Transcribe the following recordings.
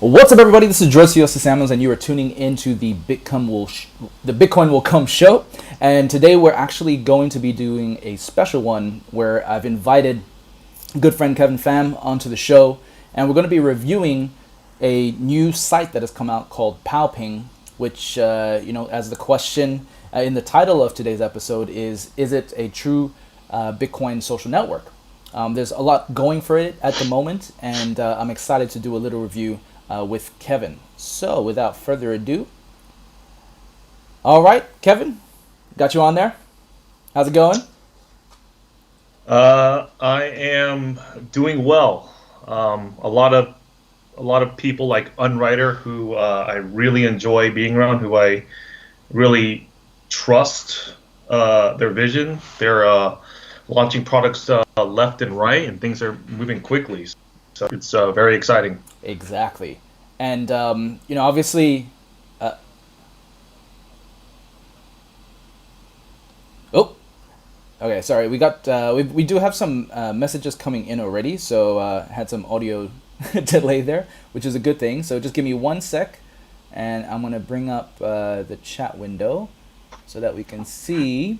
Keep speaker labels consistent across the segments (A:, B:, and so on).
A: What's up, everybody? This is Josio Samuels, and you are tuning into the Bitcoin Will Come show. And today we're actually going to be doing a special one where I've invited good friend Kevin Pham onto the show, and we're going to be reviewing a new site that has come out called PowPing, which, as the question in the title of today's episode is it a true Bitcoin social network? There's a lot going for it at the moment, and I'm excited to do a little review with Kevin. So without further ado, all right, Kevin, got you on there. How's it going?
B: I am doing well. A lot of people like Unwriter, who I really enjoy being around, who I really trust their vision. They're launching products left and right, and things are moving quickly. So it's very exciting.
A: Exactly. And, obviously... Oh, okay, sorry. We got we do have some messages coming in already, so had some audio delay there, which is a good thing. So just give me 1 sec, and I'm going to bring up the chat window so that we can see...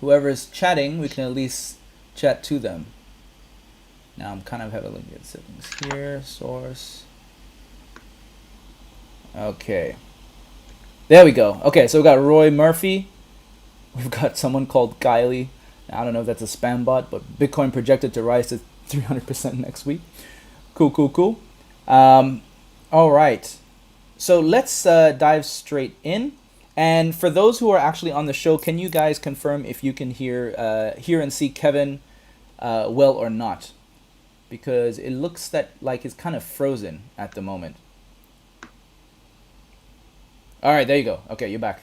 A: Whoever's chatting, we can at least chat to them. Now I'm kind of having a look at settings here, source. Okay. There we go. Okay, so we got Roy Murphy. We've got someone called Kylie. I don't know if that's a spam bot, but Bitcoin projected to rise to 300% next week. Cool. All right. So let's dive straight in. And for those who are actually on the show, can you guys confirm if you can hear and see Kevin well or not? Because it looks like it's kind of frozen at the moment. All right, there you go. Okay, you're back.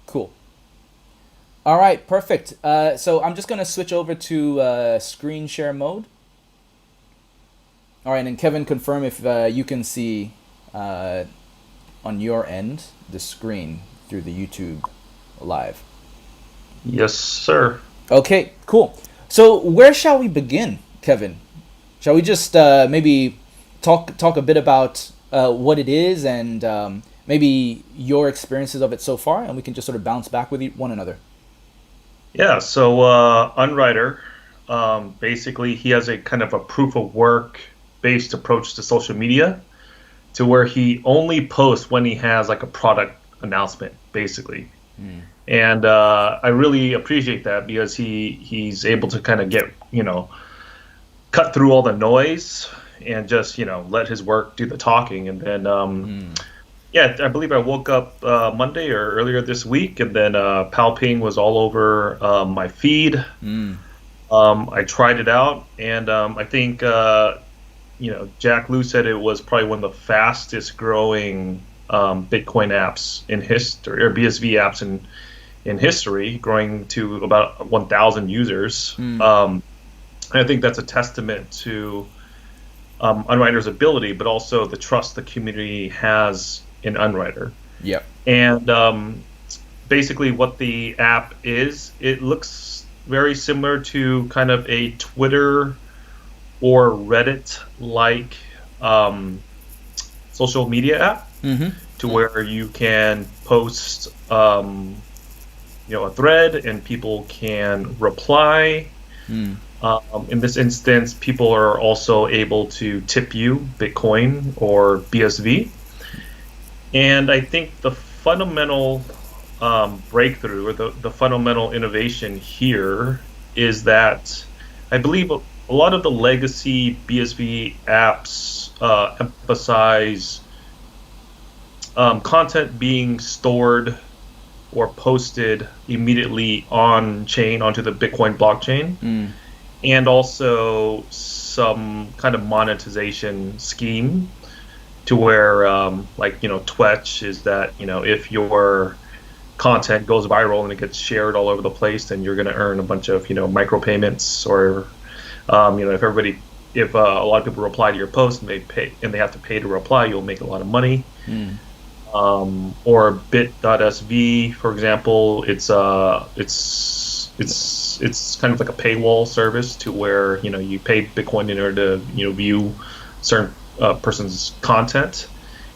A: Cool. All right, perfect. So I'm just going to switch over to screen share mode. All right, and Kevin, confirm if you can see on your end the screen through the YouTube live.
B: Yes, sir.
A: Okay, cool. So where shall we begin, Kevin? Shall we just maybe talk a bit about what it is and maybe your experiences of it so far, and we can just sort of bounce back with one another?
B: Yeah, so Unwriter, basically he has a kind of a proof of work based approach to social media, to where he only posts when he has like a product announcement, basically. And I really appreciate that, because he's able to kind of get, cut through all the noise and just, let his work do the talking. And then, yeah, I believe I woke up Monday or earlier this week, and then PowPing was all over my feed. I tried it out, and I think, Jack Liu said it was probably one of the fastest growing Bitcoin apps in history, or BSV apps in history, growing to about 1,000 users. And I think that's a testament to Unwriter's ability, but also the trust the community has in Unwriter.
A: Yep.
B: And basically what the app is, it looks very similar to kind of a Twitter or Reddit-like social media app, to where you can post a thread and people can reply. In this instance, people are also able to tip you Bitcoin or BSV. And I think the fundamental breakthrough, or the fundamental innovation here, is that I believe a lot of the legacy BSV apps emphasize content being stored or posted immediately on chain onto the Bitcoin blockchain, and also some kind of monetization scheme, to where Twitch is that, if your content goes viral and it gets shared all over the place, then you're going to earn a bunch of micropayments, or if a lot of people reply to your post and they have to pay to reply, you'll make a lot of money. Or bit.sv, for example, it's it's kind of like a paywall service to where you pay Bitcoin in order to view certain person's content.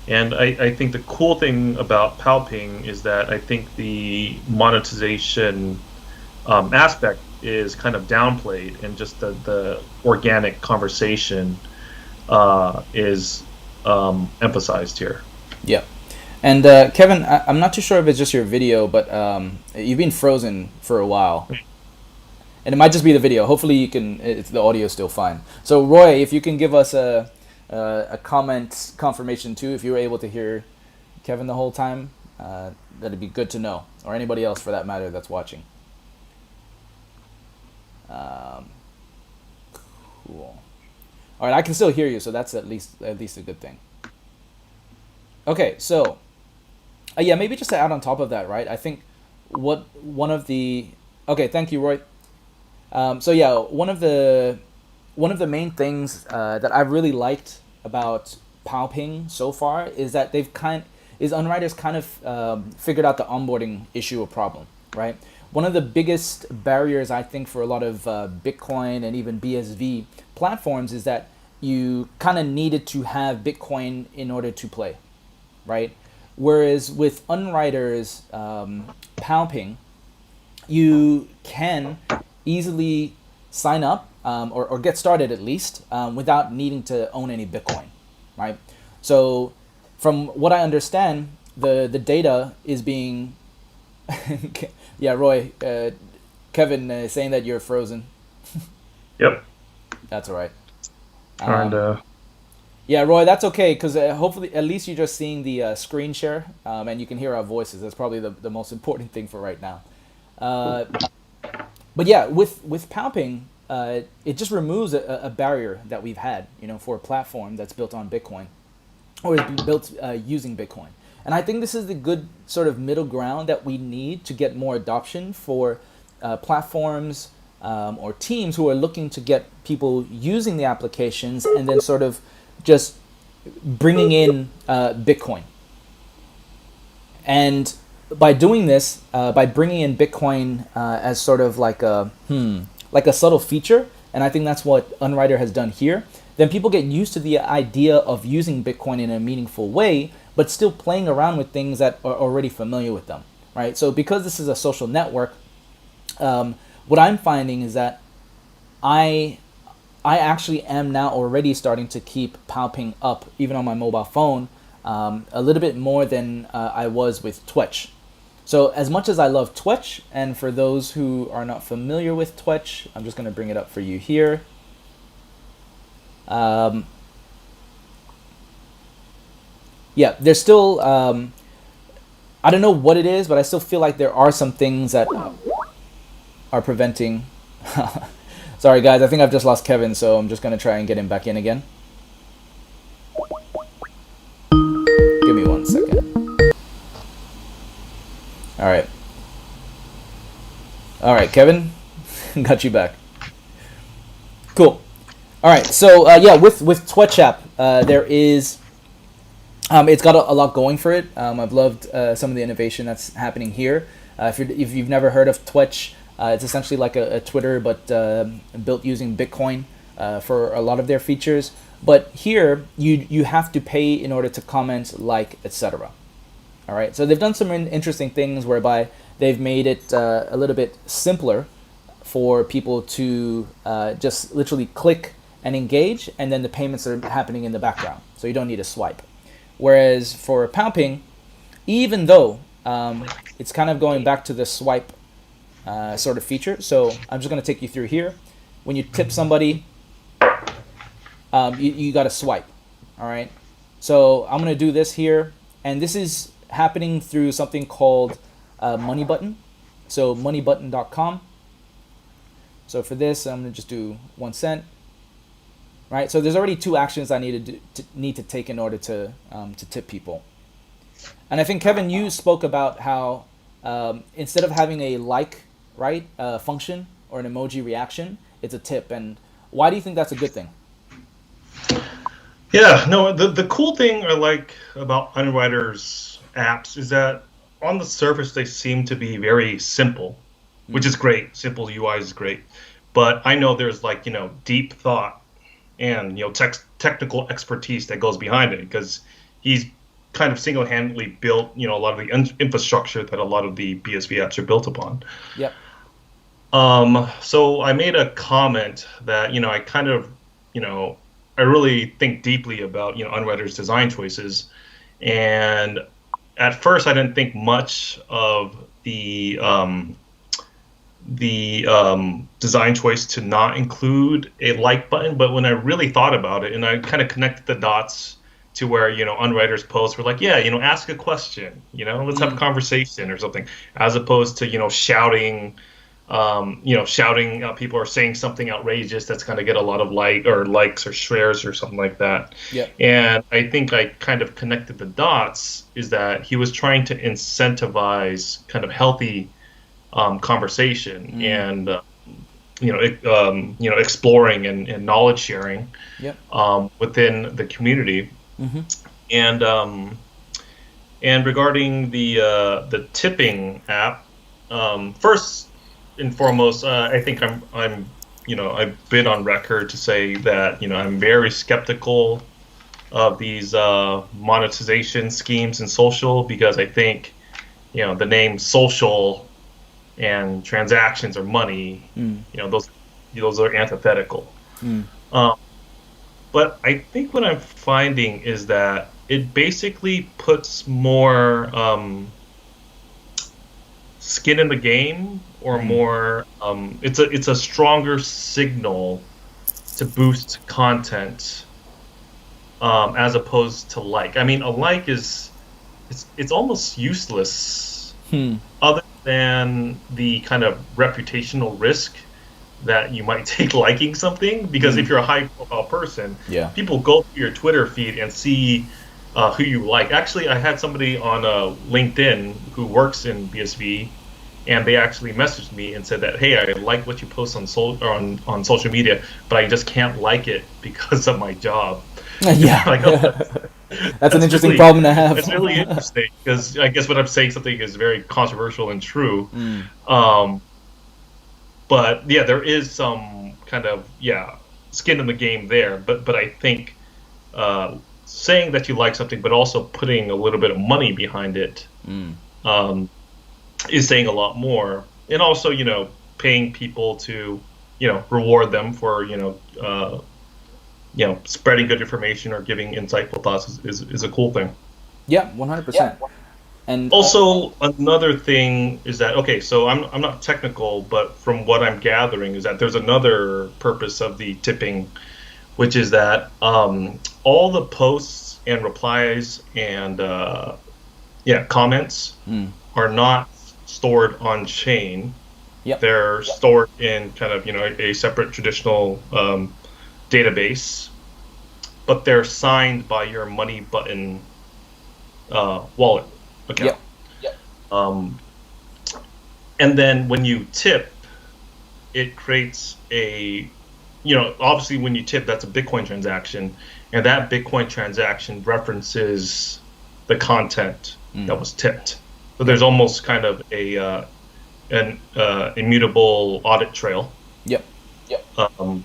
B: And I think the cool thing about PowPing is that I think the monetization aspect is kind of downplayed, and just the organic conversation is emphasized here.
A: Yeah. And Kevin, I'm not too sure if it's just your video, but you've been frozen for a while. And it might just be the video. Hopefully you can, the audio is still fine. So Roy, if you can give us a comment confirmation too, if you were able to hear Kevin the whole time, that'd be good to know. Or anybody else for that matter that's watching. Cool. All right, I can still hear you, so that's at least a good thing. Okay, so yeah, maybe just to add on top of that, right? I think okay, thank you, Roy. So yeah, one of the main things that I've really liked about PowPing so far is that Unwriters kind of figured out the onboarding issue or problem, right? One of the biggest barriers I think for a lot of Bitcoin and even BSV platforms is that you kind of needed to have Bitcoin in order to play, right? Whereas with Unwriters PowPing, you can easily sign up or get started at least without needing to own any Bitcoin, right? So from what I understand, the data is being yeah, Roy, Kevin is saying that you're frozen.
B: Yep.
A: That's all right.
B: And
A: yeah, Roy, that's okay, because hopefully at least you're just seeing the screen share and you can hear our voices. That's probably the most important thing for right now. But yeah, with PowPing, it just removes a barrier that we've had, for a platform that's built on Bitcoin or is built using Bitcoin. And I think this is the good sort of middle ground that we need to get more adoption for platforms or teams who are looking to get people using the applications and then sort of just bringing in Bitcoin. And by doing this, by bringing in Bitcoin as sort of like a subtle feature, and I think that's what Unwriter has done here, then people get used to the idea of using Bitcoin in a meaningful way, but still playing around with things that are already familiar with them, right? So because this is a social network, what I'm finding is that I actually am now already starting to keep PowPing up, even on my mobile phone, a little bit more than I was with Twitch. So as much as I love Twitch, and for those who are not familiar with Twitch, I'm just going to bring it up for you here. Yeah, there's still, I don't know what it is, but I still feel like there are some things that are preventing. Sorry, guys, I think I've just lost Kevin, so I'm just going to try and get him back in again. Give me 1 second. All right. All right, Kevin, got you back. Cool. All right, so yeah, with Twitch app, there is, it's got a lot going for it. I've loved some of the innovation that's happening here. If you've never heard of Twitch, it's essentially like a Twitter, but built using Bitcoin for a lot of their features. But here, you have to pay in order to comment, like, etc. All right, so they've done some interesting things whereby they've made it a little bit simpler for people to just literally click and engage, and then the payments are happening in the background, so you don't need a swipe. Whereas for PowPing, even though it's kind of going back to the swipe sort of feature, so I'm just going to take you through here. When you tip somebody, you got to swipe. All right, so I'm going to do this here, and this is happening through something called Money Button, so moneybutton.com. So for this, I'm going to just do 1 cent. Right, so there's already 2 actions I need to take in order to tip people. And I think, Kevin, you spoke about how instead of having a like, right, function or an emoji reaction, it's a tip. And why do you think that's a good thing?
B: Yeah, no, the cool thing I like about Unwriter's apps is that on the surface they seem to be very simple. which is great. Simple UI is great. But I know there's like, deep thought and, technical expertise that goes behind it, because he's kind of single-handedly built, a lot of the infrastructure that a lot of the BSV apps are built upon.
A: Yep.
B: So I made a comment that, I kind of, I really think deeply about, Unwriter's design choices. And at first I didn't think much of the design choice to not include a like button. But when I really thought about it and I kind of connected the dots to where, Unwriter's posts were like, yeah, ask a question, let's have a conversation or something, as opposed to, shouting, people are saying something outrageous that's going to get a lot of likes or shares or something like that.
A: Yeah.
B: And I think I kind of connected the dots is that he was trying to incentivize kind of healthy conversation and, exploring and knowledge sharing within the community. And regarding the tipping app, first and foremost, I think I've been on record to say that I'm very skeptical of these monetization schemes in social, because I think the name social and transactions or money, those are antithetical. But I think what I'm finding is that it basically puts more skin in the game, or more. It's a stronger signal to boost content, as opposed to like. I mean, a like it's almost useless, other than the kind of reputational risk that you might take liking something, because if you're a high-profile person, people go through your Twitter feed and see who you like. Actually, I had somebody on LinkedIn who works in BSV, and they actually messaged me and said that, hey, I like what you post on social media, but I just can't like it because of my job.
A: Yeah.
B: Like,
A: that's an interesting problem to have.
B: It's really interesting, because I guess what I'm saying something is very controversial and true. But yeah, there is some kind of skin in the game there. But I think saying that you like something, but also putting a little bit of money behind it, is saying a lot more. And also, paying people to, reward them for, spreading good information or giving insightful thoughts is a cool thing.
A: Yeah, 100%. And
B: also, another thing is that, okay, so I'm not technical, but from what I'm gathering is that there's another purpose of the tipping, which is that all the posts and replies and comments are not stored on chain. They're stored in kind of a separate traditional database, but they're signed by your Money Button wallet account. And then when you tip, it creates a, obviously when you tip, that's a Bitcoin transaction, and that Bitcoin transaction references the content that was tipped. So there's almost kind of an immutable audit trail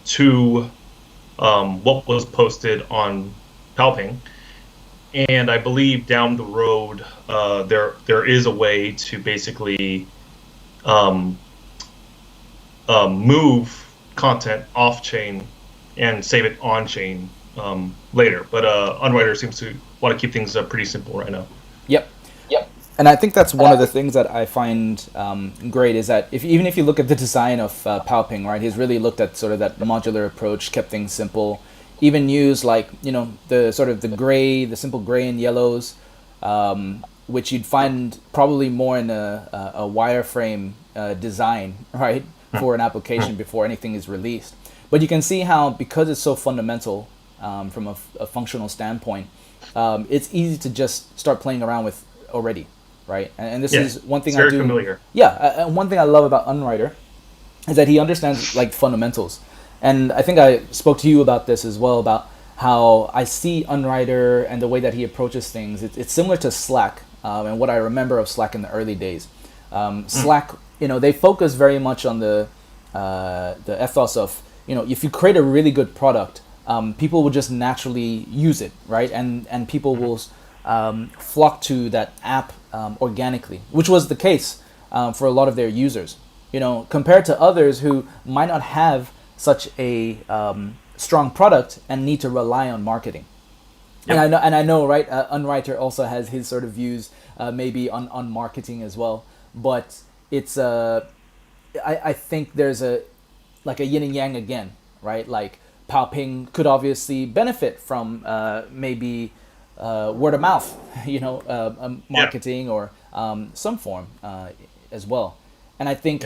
B: to what was posted on PowPing. And I believe down the road, there is a way to basically move content off chain and save it on chain later. But Unwriter seems to want to keep things pretty simple right now.
A: Yep. And I think that's one of the things that I find great is that even if you look at the design of PowPing, right, he's really looked at sort of that modular approach, kept things simple. Even use like the sort of the simple gray and yellows, which you'd find probably more in a wireframe design, right, for an application before anything is released. But you can see how, because it's so fundamental from a functional standpoint, it's easy to just start playing around with already, right? And this is one thing I do.
B: Very familiar.
A: Yeah, and one thing I love about Unwriter is that he understands like fundamentals. And I think I spoke to you about this as well, about how I see Unwriter and the way that he approaches things. It's similar to Slack and what I remember of Slack in the early days. Slack, they focus very much on the ethos of, if you create a really good product, people will just naturally use it, right? And people will flock to that app organically, which was the case for a lot of their users. Compared to others who might not have such a strong product and need to rely on marketing. Yep. And I know, right? Unwriter also has his sort of views, maybe on marketing as well. But it's I think there's a yin and yang again, right? Like PowPing could obviously benefit from maybe word of mouth, marketing or some form as well. And I think,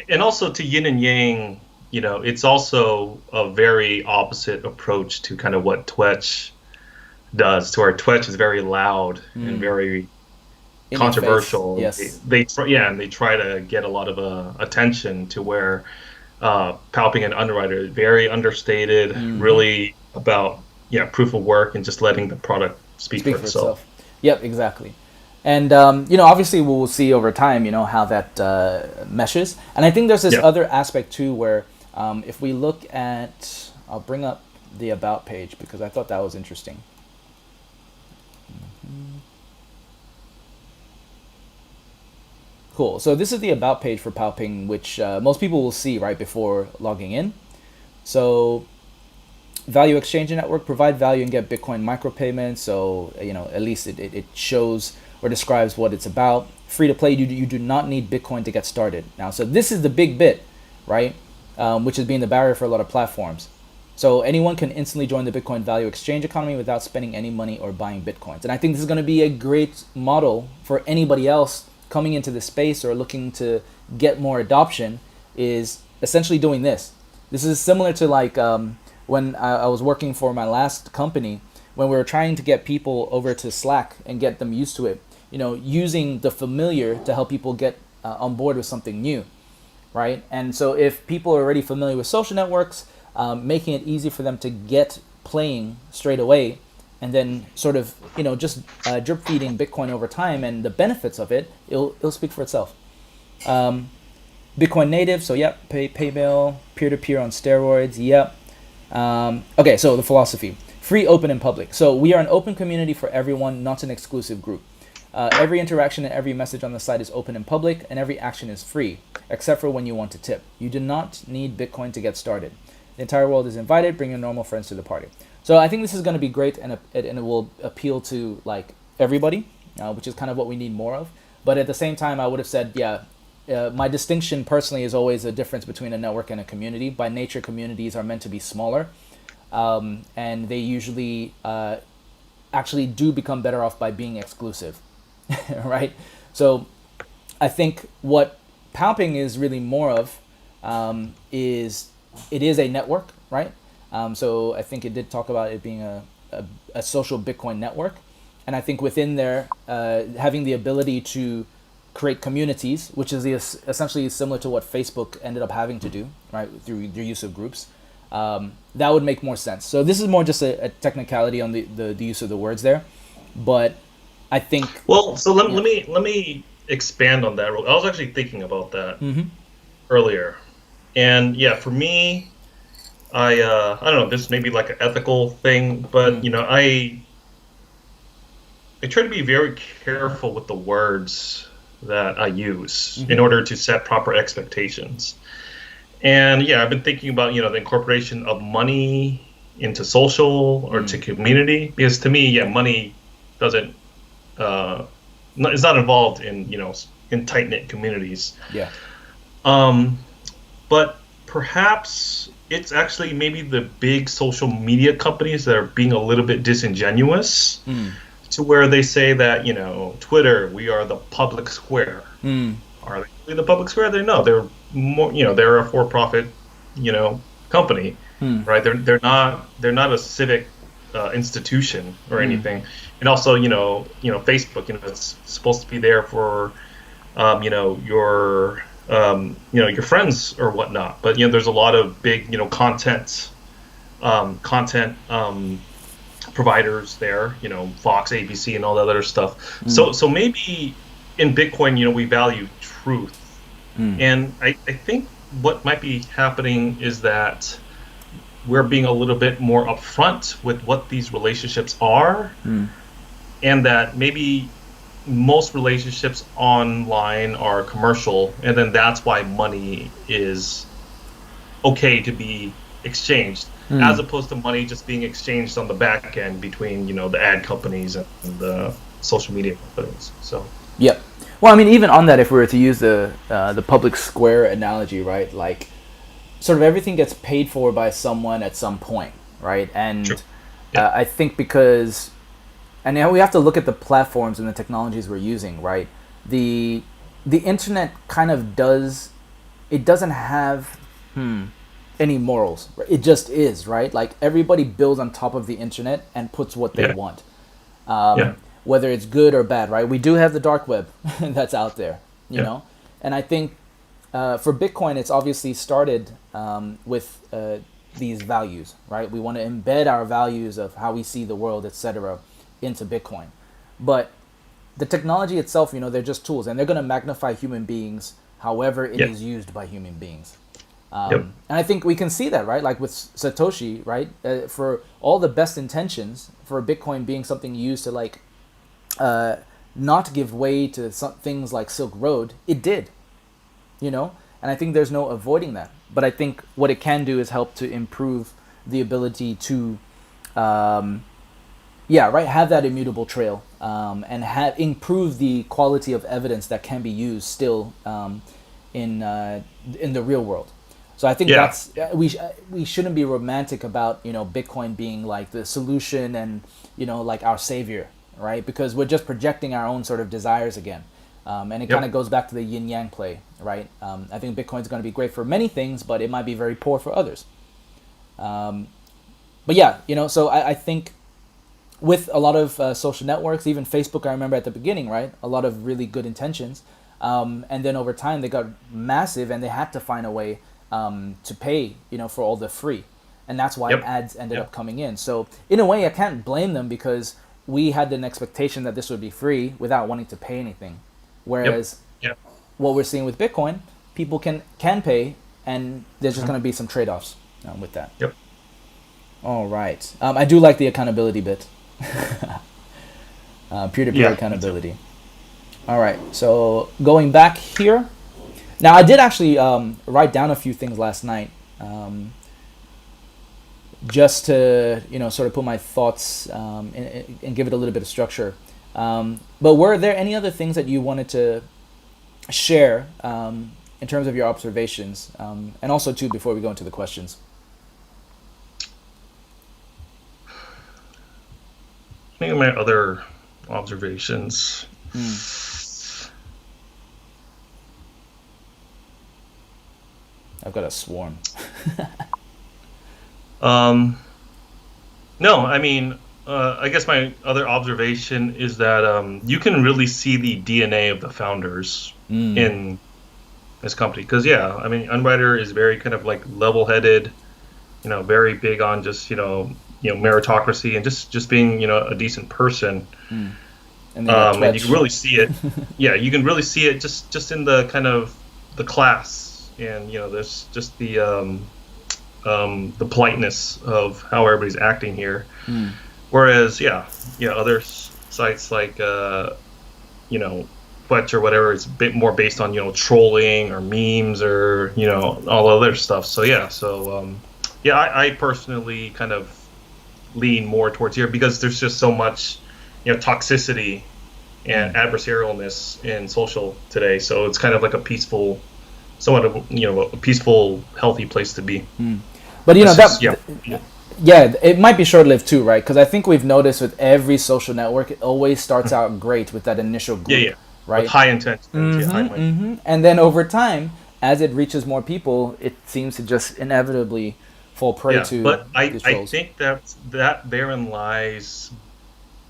B: and also to yin and yang, it's also a very opposite approach to kind of what Twitch does. To where Twitch is very loud and very controversial.
A: Yes.
B: They try to get a lot of attention, to where PowPing and Underwriter is very understated, really about proof of work and just letting the product speak for itself.
A: Yep, exactly. And obviously we'll see over time how that meshes. And I think there's this other aspect too, where if we look at, I'll bring up the about page because I thought that was interesting. Cool. So this is the about page for PowPing, which most people will see right before logging in. So value exchange network, provide value and get Bitcoin micropayments. So at least it shows or describes what it's about. Free to play. You do not need Bitcoin to get started. Now, so this is the big bit, right? Which is being the barrier for a lot of platforms. So anyone can instantly join the Bitcoin value exchange economy without spending any money or buying Bitcoins. And I think this is going to be a great model for anybody else coming into the space or looking to get more adoption, is essentially doing this. This is similar to when I was working for my last company, when we were trying to get people over to Slack and get them used to it, using the familiar to help people get on board with something new, right? And so if people are already familiar with social networks, making it easy for them to get playing straight away, and then sort of, just drip feeding Bitcoin over time and the benefits of it, it'll speak for itself. Bitcoin native, so yep, PayMail, peer-to-peer on steroids, yep. Okay, so the philosophy. Free, open, and public. So we are an open community for everyone, not an exclusive group. Every interaction and every message on the site is open and public, and every action is free, except for when you want to tip. You do not need Bitcoin to get started. The entire world is invited. Bring your normal friends to the party. So I think this is going to be great, and it will appeal to everybody, which is kind of what we need more of. But at the same time, I would have said, my distinction personally is always a difference between a network and a community. By nature, communities are meant to be smaller, and they usually actually do become better off by being exclusive, right? So I think what PowPing is really more of is it is a network, right? So I think it did talk about it being a social Bitcoin network. And I think within there, having the ability to create communities, which is essentially similar to what Facebook ended up having to do, right, through the use of groups, that would make more sense. So this is more just a technicality on the use of the words there. But I think...
B: Well, so let me expand on that. I was actually thinking about that earlier. And yeah, for me... I don't know, this may be like an ethical thing, but I try to be very careful with the words that I use in order to set proper expectations. And yeah, I've been thinking about, the incorporation of money into social or to community, because to me, money doesn't, it's not involved in, in tight-knit communities.
A: Yeah.
B: But perhaps it's actually maybe the big social media companies that are being a little bit disingenuous to where they say that, Twitter, we are the public square. Are they really the public square? They're more, they're a for-profit, company, right? They're not a civic institution or anything. And also, Facebook, it's supposed to be there for, your friends or whatnot, but there's a lot of big content providers there, Fox, ABC, and all that other stuff. So maybe in Bitcoin, we value truth And I think what might be happening is that we're being a little bit more upfront with what these relationships are, and that maybe most relationships online are commercial, and then that's why money is okay to be exchanged, as opposed to money just being exchanged on the back end between, the ad companies and the social media companies. So
A: Yep. Well, I mean, even on that, if we were to use the public square analogy, right? Like, sort of everything gets paid for by someone at some point, right? And
B: True. Yeah.
A: I think because, and now we have to look at the platforms and the technologies we're using, right? The internet kind of doesn't have any morals. Right? It just is, right? Like, everybody builds on top of the internet and puts what they want. Whether it's good or bad, right? We do have the dark web that's out there, you know? And I think for Bitcoin, it's obviously started with these values, right? We want to embed our values of how we see the world, etc., into Bitcoin. But the technology itself, they're just tools, and they're going to magnify human beings however it is used by human beings. And I think we can see that, right? Like with Satoshi, right? For all the best intentions for Bitcoin being something used to like not give way to some things like Silk Road, it did, and I think there's no avoiding that. But I think what it can do is help to improve the ability to have that immutable trail, and improve the quality of evidence that can be used still in the real world. So I think that's we shouldn't be romantic about Bitcoin being like the solution and like our savior, right? Because we're just projecting our own sort of desires again, and it kind of goes back to the yin yang play, right? I think Bitcoin's going to be great for many things, but it might be very poor for others. But yeah, so I think with a lot of social networks, even Facebook, I remember at the beginning, right? A lot of really good intentions, and then over time they got massive, and they had to find a way to pay, for all the free, and that's why ads ended up coming in. So in a way, I can't blame them because we had an expectation that this would be free without wanting to pay anything. Whereas what we're seeing with Bitcoin, people can pay, and there's just going to be some trade-offs with that.
B: Yep.
A: All right. I do like the accountability bit. Peer-to-peer accountability. All right. So going back here. Now, I did actually write down a few things last night, just to sort of put my thoughts and give it a little bit of structure. But were there any other things that you wanted to share in terms of your observations, and also too before we go into the questions?
B: I think of my other observations.
A: I've got a swarm.
B: No, I mean, I guess my other observation is that you can really see the DNA of the founders in this company. Because, I mean, Unwriter is very kind of like level-headed, very big on just, meritocracy and just being, a decent person. And you can really see it. You can really see it just in the kind of the class. And there's just the politeness of how everybody's acting here. Whereas other sites like Fletch or whatever, it's a bit more based on trolling or memes or all other stuff. So I personally kind of lean more towards here because there's just so much toxicity and adversarialness in social today. So it's kind of like a peaceful. Somewhat of a peaceful, healthy place to be.
A: But it might be short-lived too, right? Because I think we've noticed with every social network, it always starts out great with that initial group, right?
B: With high intent,
A: and then over time, as it reaches more people, it seems to just inevitably fall prey to.
B: But I think that therein lies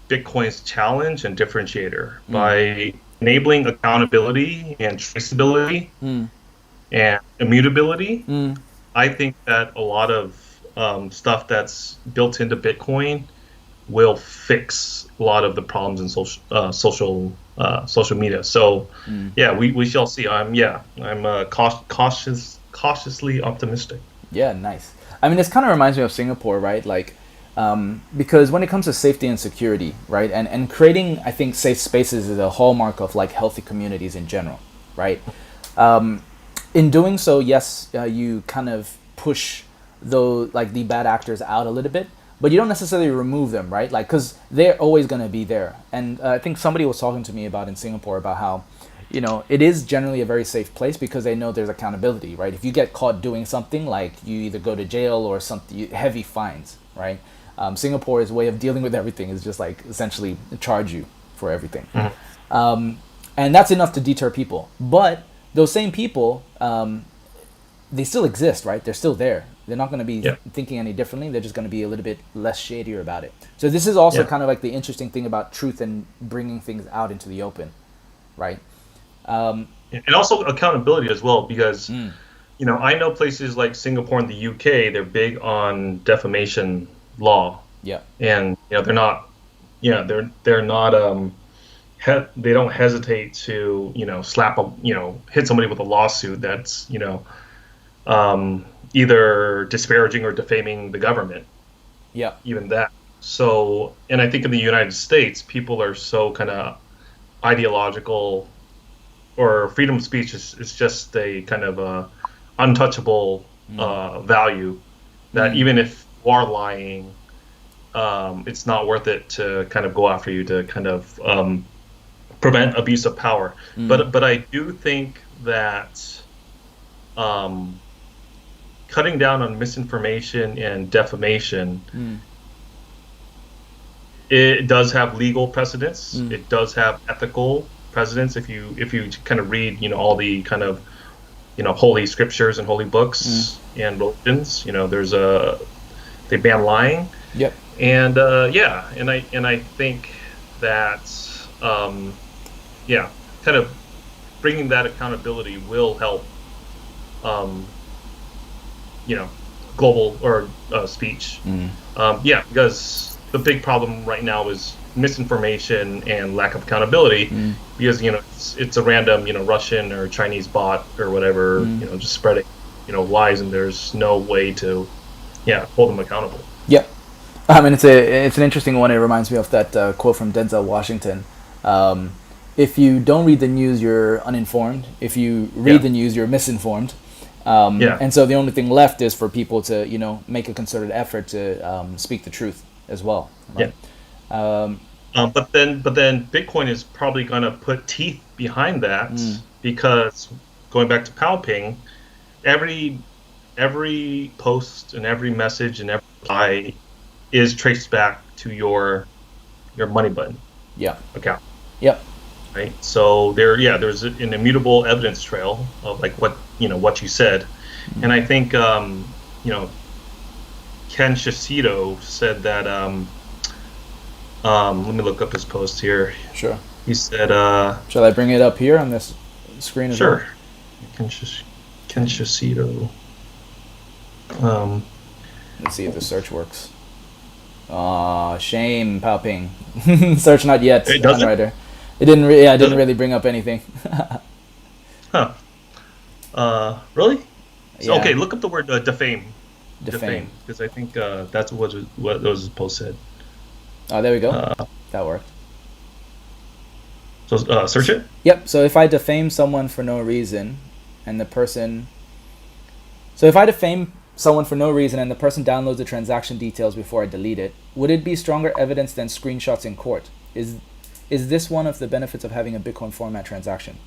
B: Bitcoin's challenge and differentiator by enabling accountability and traceability. And immutability. I think that a lot of stuff that's built into Bitcoin will fix a lot of the problems in social social media. So yeah, we shall see. I'm cautiously optimistic.
A: Yeah, nice. I mean, this kind of reminds me of Singapore, right? Like, because when it comes to safety and security, right, and creating, I think, safe spaces is a hallmark of like healthy communities in general, right? In doing so, yes, you kind of push the bad actors out a little bit, but you don't necessarily remove them, right? Like, because they're always going to be there. And I think somebody was talking to me about in Singapore about how, it is generally a very safe place because they know there's accountability, right? If you get caught doing something, like you either go to jail or something, heavy fines, right? Singapore's way of dealing with everything is just like essentially charge you for everything. And that's enough to deter people. But those same people, they still exist, right? They're still there. They're not going to be thinking any differently. They're just going to be a little bit less shadier about it. So this is also kind of like the interesting thing about truth and bringing things out into the open, right?
B: And also accountability as well, because I know places like Singapore and the UK, they're big on defamation law.
A: Yeah.
B: And they're not they don't hesitate to hit somebody with a lawsuit that's either disparaging or defaming the government.
A: Yeah.
B: Even that. So, and I think in the United States, people are so kind of ideological, or freedom of speech is just a kind of untouchable value that even if you are lying, it's not worth it to kind of go after you to kind of prevent abuse of power. But I do think that cutting down on misinformation and defamation, it does have legal precedents. It does have ethical precedents. If you kind of read all the kind of holy scriptures and holy books and religions, they ban lying.
A: Yep.
B: And and I think that kind of bringing that accountability will help global or speech. Because the big problem right now is misinformation and lack of accountability, because it's a random Russian or Chinese bot or whatever, just spreading lies, and there's no way to hold them accountable.
A: Yep. I mean, it's an interesting one. It reminds me of that quote from Denzel Washington. If you don't read the news, you're uninformed. If you read the news, you're misinformed. And so the only thing left is for people to make a concerted effort to speak the truth as well. Right?
B: But then Bitcoin is probably going to put teeth behind that, because going back to PowPing, every post and every message and every reply is traced back to your money button account.
A: Yep.
B: Right. So there's an immutable evidence trail of like what you said, and I think Ken Shishito said that. Let me look up his post here.
A: Sure.
B: He said.
A: Shall I bring it up here on this screen as well?
B: Sure. Ken Shishito.
A: Let's see if the search works. Shame, PowPing. Search not yet.
B: It doesn't?
A: Unwriter. It didn't. It didn't really bring up anything.
B: Really? So,
A: Yeah.
B: okay, look up the word defame.
A: Defame.
B: Because I think that's what his post said.
A: Oh, there we go. That worked.
B: So search it.
A: Yep. So if I defame someone for no reason, and the person downloads the transaction details before I delete it, would it be stronger evidence than screenshots in court? Is this one of the benefits of having a Bitcoin format transaction?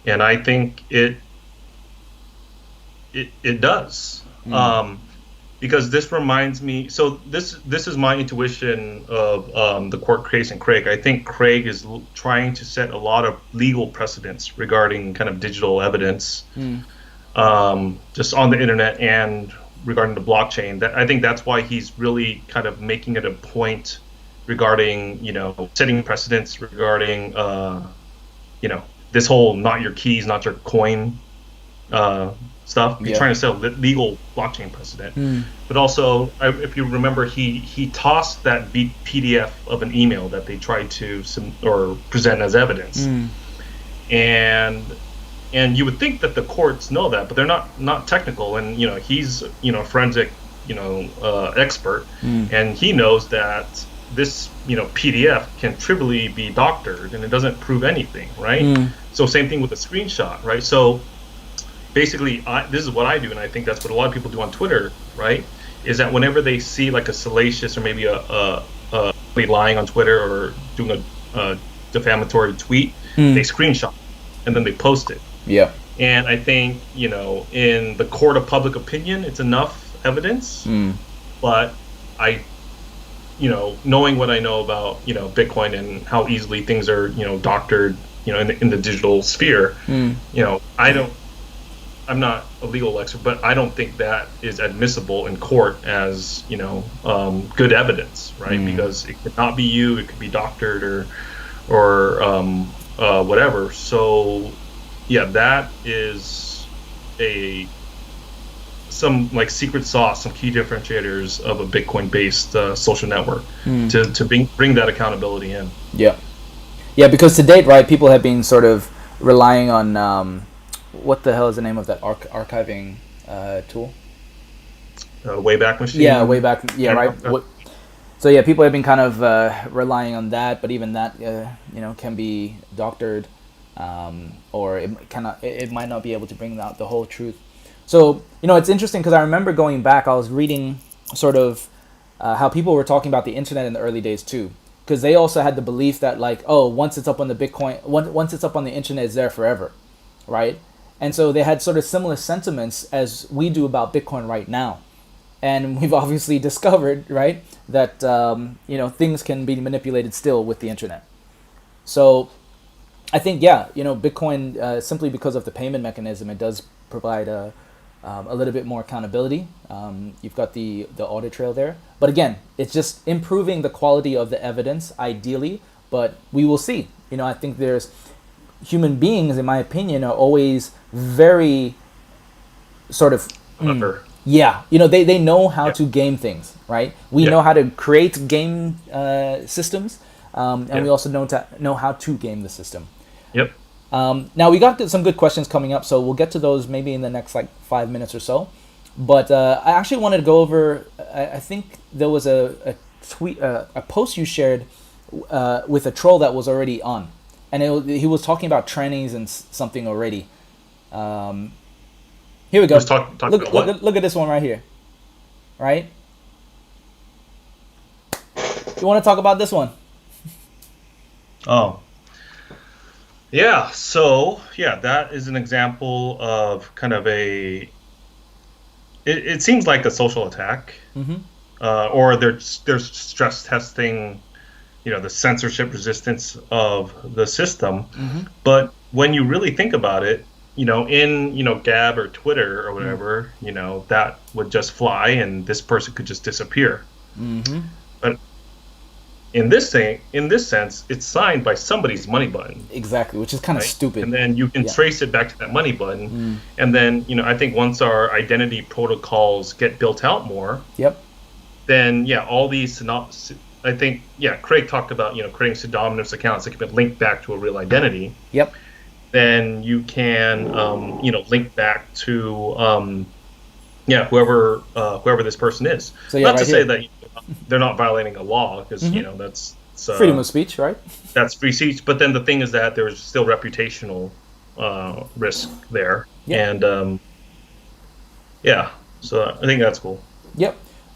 B: And I think it does. Because this reminds me, so this is my intuition of the court case in Craig. I think Craig is trying to set a lot of legal precedents regarding kind of digital evidence, just on the internet and regarding the blockchain. I think that's why he's really kind of making it a point regarding, setting precedents regarding, this whole not your keys, not your coin stuff. He's
A: Yeah.
B: trying to set a legal blockchain precedent.
A: Mm.
B: But also, if you remember, he tossed that PDF of an email that they tried to or present as evidence,
A: Mm.
B: and you would think that the courts know that, but they're not technical. And he's a forensic expert, and he knows that this PDF can trivially be doctored, and it doesn't prove anything, right? So same thing with the screenshot, right? So basically, this is what I do, and I think that's what a lot of people do on Twitter, right? Is that whenever they see like a salacious or maybe a lying on Twitter or doing a defamatory tweet, they screenshot and then they post it.
A: Yeah.
B: And I think in the court of public opinion, it's enough evidence. But knowing what I know about Bitcoin and how easily things are doctored in the digital sphere, I'm not a legal expert, but I don't think that is admissible in court as good evidence, right? Because it could not be you, it could be doctored or whatever. So yeah, that is some like secret sauce, some key differentiators of a Bitcoin-based social network to bring that accountability in.
A: Yeah, because to date, right, people have been sort of relying on what the hell is the name of that archiving tool?
B: Wayback Machine.
A: Yeah, Wayback. Yeah, right. So yeah, people have been kind of relying on that, but even that, can be doctored, or it might not be able to bring out the whole truth. So it's interesting because I remember going back, I was reading sort of how people were talking about the internet in the early days too, because they also had the belief that like, oh, once it's up on the Bitcoin, once it's up on the internet, it's there forever, right? And so they had sort of similar sentiments as we do about Bitcoin right now. And we've obviously discovered, right, that, things can be manipulated still with the internet. So I think, Bitcoin, simply because of the payment mechanism, it does provide a little bit more accountability. You've got the audit trail there. But again, it's just improving the quality of the evidence, ideally. But we will see. I think human beings, in my opinion, are always very sort of... Yeah, they know how to game things, right? We know how to create game systems, and we also know how to game the system.
B: Yep.
A: Now, we got some good questions coming up, so we'll get to those maybe in the next 5 minutes or so. But I actually wanted to go over, I think there was a tweet, a post you shared with a troll that was already on. And he was talking about trannies and something already. Here we go. Look at this one right here. Right? You want to talk about this one?
B: Oh. Yeah, so, that is an example of kind of it seems like a social attack. Or they're stress testing, the censorship resistance of the system. But when you really think about it, in Gab or Twitter or whatever, that would just fly and this person could just disappear. But in this sense, it's signed by somebody's money button.
A: Exactly, which is kind of stupid.
B: And then you can trace it back to that money button. And then, I think once our identity protocols get built out more, then all these I think, Craig talked about, creating pseudonymous accounts that can be linked back to a real identity. Then you can, link back to, whoever this person is. So, not to say that they're not violating a law, because, that's...
A: freedom of speech, right?
B: That's free speech. But then the thing is that there's still reputational risk there. And, so I think that's cool.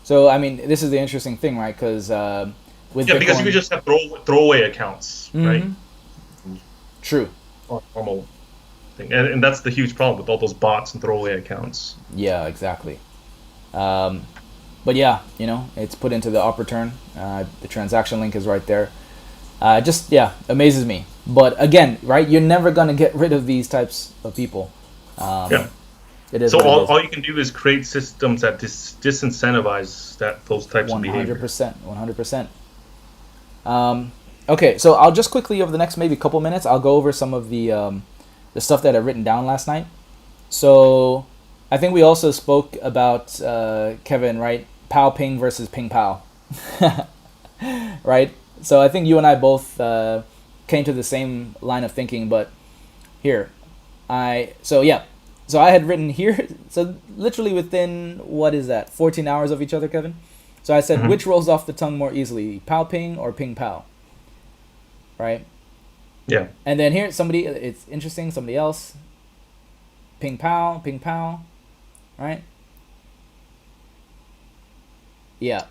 A: So, I mean, this is the interesting thing, right? Because with Bitcoin,
B: because you just have throwaway accounts, right?
A: True.
B: Normal thing. And that's the huge problem with all those bots and throwaway accounts.
A: Yeah, exactly. But yeah, it's put into the up return. The transaction link is right there. Just, amazes me. But again, right, you're never going to get rid of these types of people. It is.
B: So all you can do is create systems that disincentivize those types of behavior.
A: 100%. Okay, so I'll just quickly, over the next maybe couple minutes, I'll go over some of the stuff that I've written down last night. So I think we also spoke about Kevin, right? PowPing versus Ping Pow, right? So I think you and I both came to the same line of thinking, but here, so I had written here, so literally within, what is that, 14 hours of each other, Kevin? So I said,
B: Hmm.
A: which rolls off the tongue more easily, PowPing or Ping Pow, right?
B: Yeah.
A: And then here, it's interesting, somebody else, Ping Pow, right? Yeah.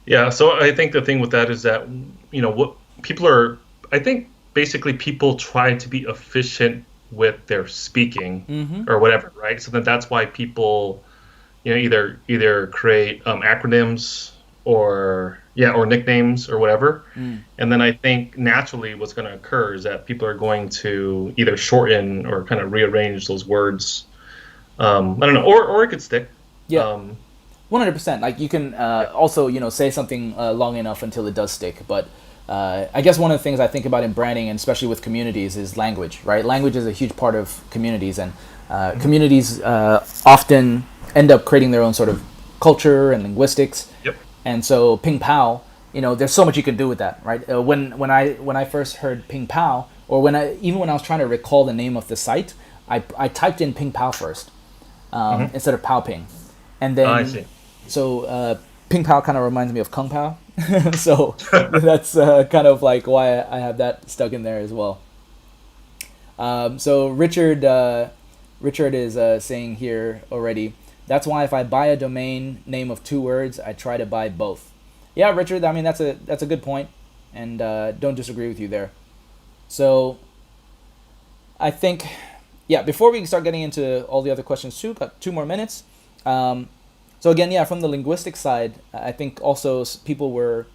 B: Yeah. So I think the thing with that is that, what people are, I think basically people try to be efficient with their speaking
A: Mm-hmm.
B: or whatever, right? So then that's why people, either create acronyms or nicknames or whatever.
A: Mm.
B: And then I think naturally what's going to occur is that people are going to either shorten or kind of rearrange those words. I don't know, or it could stick.
A: Yeah.
B: Um,
A: 100%. Like you can
B: yeah.
A: also, say something long enough until it does stick. But I guess one of the things I think about in branding, and especially with communities, is language. Right? Language is a huge part of communities, and communities often end up creating their own sort of culture and linguistics.
B: Yep.
A: And so Ping Pao, there's so much you can do with that, right? When I first heard Ping Pao, or when I was trying to recall the name of the site, I typed in Ping Pao first
B: Hmm.
A: instead of PowPing, and
B: I
A: then
B: see.
A: so Ping Pao kind of reminds me of Kung Pao, so that's kind of like why I have that stuck in there as well. So Richard is saying here already. That's why if I buy a domain name of 2 words, I try to buy both. Yeah, Richard. I mean that's a good point, and don't disagree with you there. So I think, yeah. Before we start getting into all the other questions too, got 2 more minutes. Um, so again, yeah, from the linguistic side, I think also people were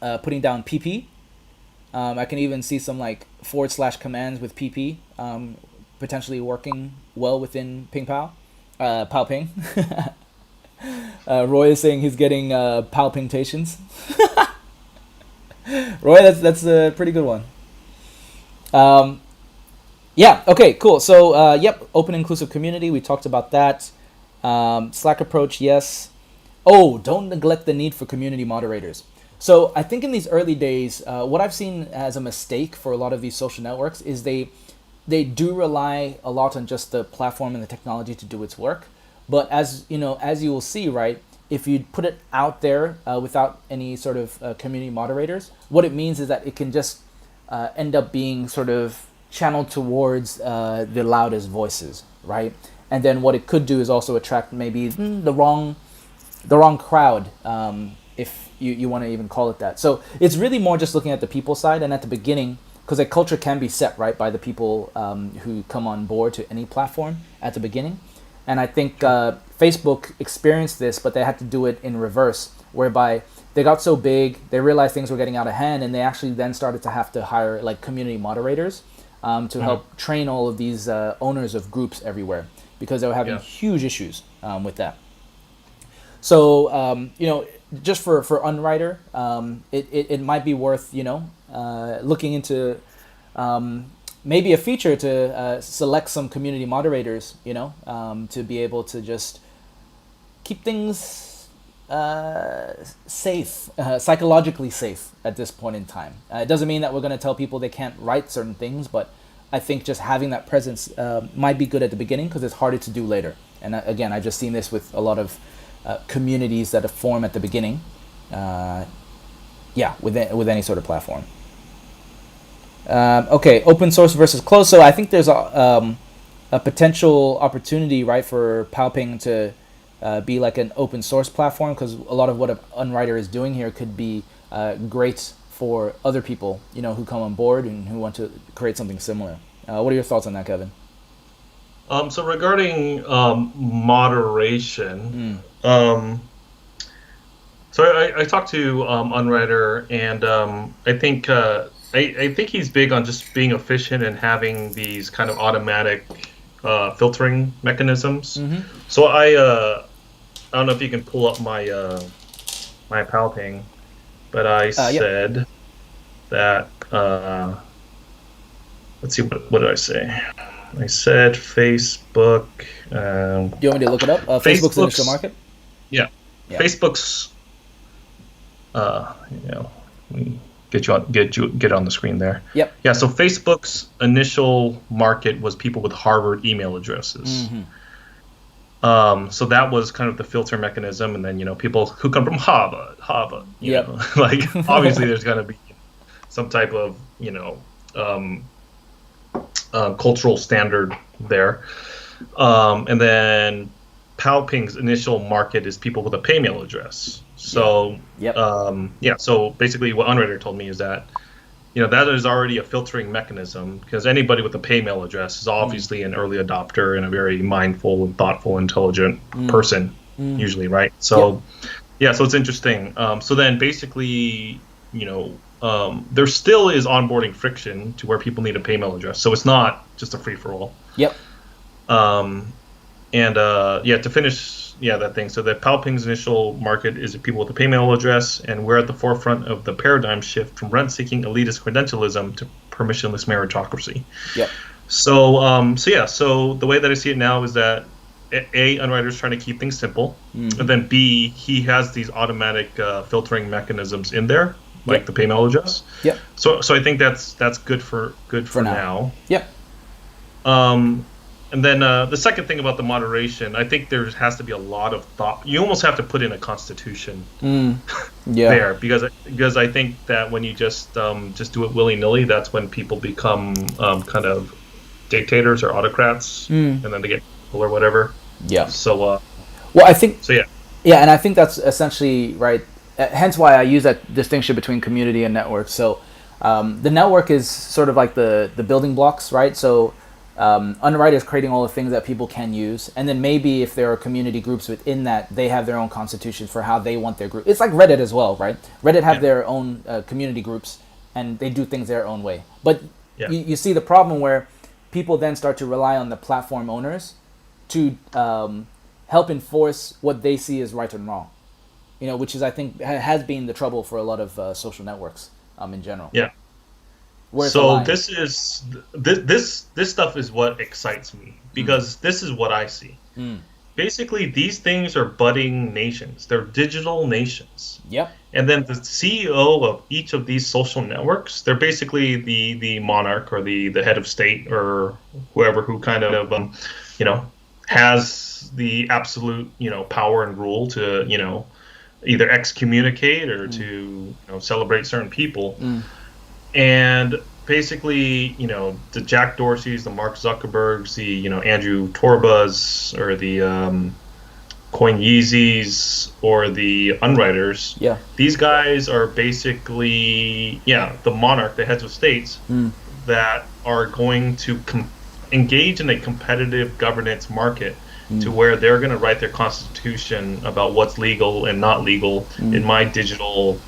A: putting down PP. I can even see some like / commands with PP potentially working well within Ping Pao, Pao Ping. Roy is saying he's getting Pao Pingtations. Roy, that's a pretty good one. Um, yeah. Okay. Cool. So yep, open inclusive community. We talked about that. Slack approach, yes. Oh, don't neglect the need for community moderators. So I think in these early days, what I've seen as a mistake for a lot of these social networks is they do rely a lot on just the platform and the technology to do its work. But as you will see, right, if you put it out there without any sort of community moderators, what it means is that it can just end up being sort of channeled towards the loudest voices, right? And then what it could do is also attract maybe the wrong crowd, if you want to even call it that. So it's really more just looking at the people side and at the beginning, because a culture can be set right by the people who come on board to any platform at the beginning. And I think Facebook experienced this, but they had to do it in reverse, whereby they got so big, they realized things were getting out of hand, and they actually then started to have to hire like community moderators to help train all of these owners of groups everywhere, because they were having
B: Yeah.
A: huge issues with that. So just for Unwriter, it might be worth looking into maybe a feature to select some community moderators, to be able to just keep things safe, psychologically safe at this point in time. It doesn't mean that we're going to tell people they can't write certain things, but I think just having that presence might be good at the beginning, because it's harder to do later. And again, I've just seen this with a lot of communities that form at the beginning. With any sort of platform. Okay, open source versus closed. So I think there's a potential opportunity, right, for PowPing to be like an open source platform, because a lot of what Unwriter is doing here could be great for other people, who come on board and who want to create something similar. What are your thoughts on that, Kevin?
B: So regarding moderation,
A: Mm.
B: so I talked to Unwriter, and I think he's big on just being efficient and having these kind of automatic filtering mechanisms.
A: Mm-hmm.
B: So I don't know if you can pull up my PowPing, but I
A: Yep.
B: said that let's see, what did I say? I said Facebook.
A: Do you want me to look it up? Facebook's initial market?
B: Yeah.
A: Yeah.
B: Facebook's, let me get on the screen there.
A: Yep.
B: Yeah, so Facebook's initial market was people with Harvard email addresses. So that was kind of the filter mechanism, and then people who come from Harvard, you know, like obviously there's going to be some type of cultural standard there, and then PowPing's initial market is people with a pay mail address. So so basically what Unwriter told me is that that is already a filtering mechanism, because anybody with a pay mail address is obviously an early adopter and a very mindful and thoughtful, intelligent person, usually, right? So, so it's interesting. So then basically, there still is onboarding friction to where people need a pay mail address. So it's not just a free for all.
A: Yep.
B: To finish that thing. So the PowPing's initial market is people with a pay mail address, and we're at the forefront of the paradigm shift from rent-seeking elitist credentialism to permissionless meritocracy.
A: Yep.
B: So the way that I see it now is that A, Unwriter's trying to keep things simple, and then B, he has these automatic filtering mechanisms in there, like the pay mail address.
A: Yep.
B: So I think that's good for now.
A: Yep.
B: And then the second thing about the moderation, I think there has to be a lot of thought. You almost have to put in a constitution there, because I think that when you just do it willy-nilly, that's when people become kind of dictators or autocrats, and then they get or whatever.
A: Yeah.
B: So
A: I think.
B: So
A: and I think that's essentially right. Hence why I use that distinction between community and network. So the network is sort of like the building blocks, right? So Unwriter is creating all the things that people can use, and then maybe if there are community groups within that, they have their own constitutions for how they want their group. It's like Reddit as well, right? Reddit have their own community groups, and they do things their own way. But you see the problem where people then start to rely on the platform owners to help enforce what they see as right and wrong, which is, I think, has been the trouble for a lot of social networks in general.
B: Yeah. So this stuff is what excites me, because this is what I see. Basically, these things are budding nations. They're digital nations.
A: Yep.
B: And then the CEO of each of these social networks, they're basically the monarch or the head of state or whoever who kind of has the absolute power and rule to either excommunicate or to celebrate certain people. And basically, the Jack Dorseys, the Mark Zuckerbergs, the Andrew Torbas, or the Coin Yeezys, or the Unwriters. Yeah. These guys are basically the monarch, the heads of states that are going to engage in a competitive governance market to where they're going to write their constitution about what's legal and not legal in my digital.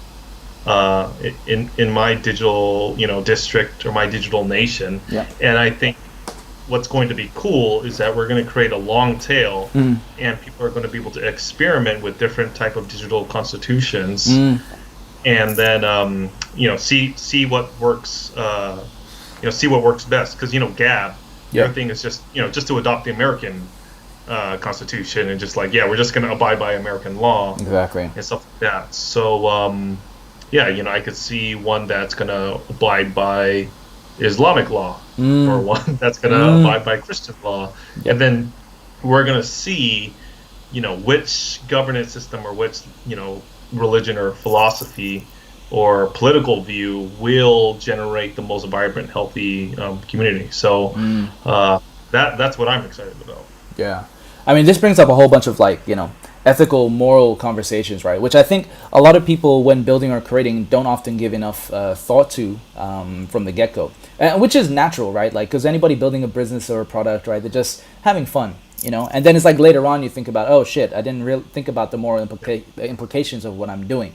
B: In my digital, district or my digital nation. Yeah. And I think what's going to be cool is that we're going to create a long tail, and people are going to be able to experiment with different type of digital constitutions, and then see what works. See what works best, because Gab, the other thing is just to adopt the American constitution and just we're just going to abide by American law,
A: exactly,
B: and stuff like that. So. I could see one that's going to abide by Islamic law, or one that's going to abide by Christian law. Yep. And then we're going to see, which governance system or which, religion or philosophy or political view will generate the most vibrant, healthy community. So that's what I'm excited about.
A: Yeah. I mean, this brings up a whole bunch of ethical, moral conversations, right? Which I think a lot of people, when building or creating, don't often give enough thought to from the get-go, which is natural, right? Because anybody building a business or a product, right, they're just having fun, And then it's later on you think about, oh shit, I didn't really think about the moral implications of what I'm doing,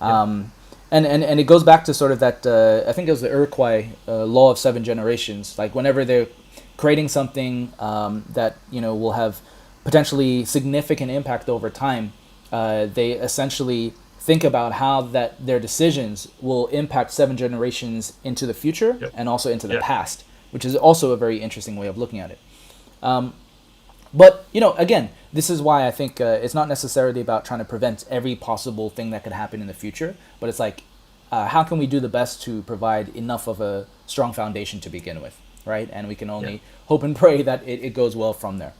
A: and it goes back to sort of that. I think it was the Iroquois law of 7 generations. Whenever they're creating something that will have potentially significant impact over time, they essentially think about how that their decisions will impact 7 generations into the future and also into the past. which is also a very interesting way of looking at it. But, again, this is why I think it's not necessarily about trying to prevent every possible thing that could happen in the future, but it's like, how can we do the best to provide enough of a strong foundation to begin with, right? And we can only hope and pray that it goes well from there.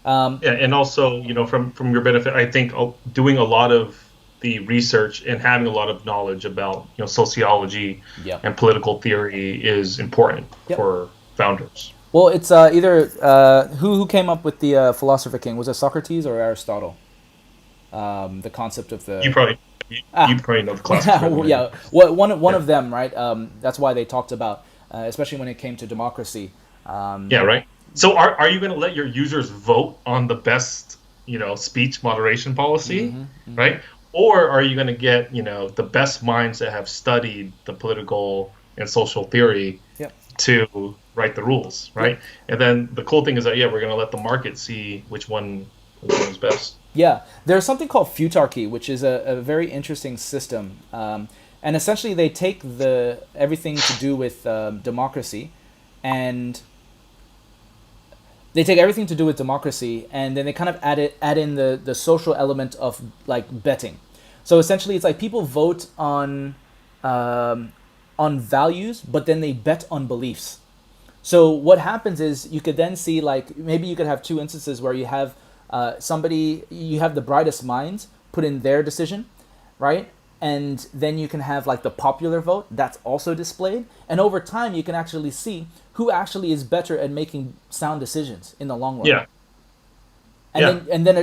B: And also, from your benefit, I think doing a lot of the research and having a lot of knowledge about, sociology and political theory is important for founders.
A: Well, it's either who came up with the philosopher king? Was it Socrates or Aristotle? The concept of the
B: you probably know the classics.
A: Yeah, well, one of them, right? That's why they talked about, especially when it came to democracy.
B: Right. So are you going to let your users vote on the best, speech moderation policy, right? Or are you going to get, the best minds that have studied the political and social theory to write the rules, right? And then the cool thing is that, we're going to let the market see which one is best.
A: Yeah, there's something called futarchy, which is a very interesting system. And essentially they take everything to do with democracy, and then they kind of add in the social element of like betting. So essentially it's like people vote on values, but then they bet on beliefs. So what happens is you could then see, like, maybe you could have two instances where you have you have the brightest minds put in their decision, right? And then you can have like the popular vote that's also displayed. And over time, you can actually see who actually is better at making sound decisions in the long run.
B: Yeah.
A: And then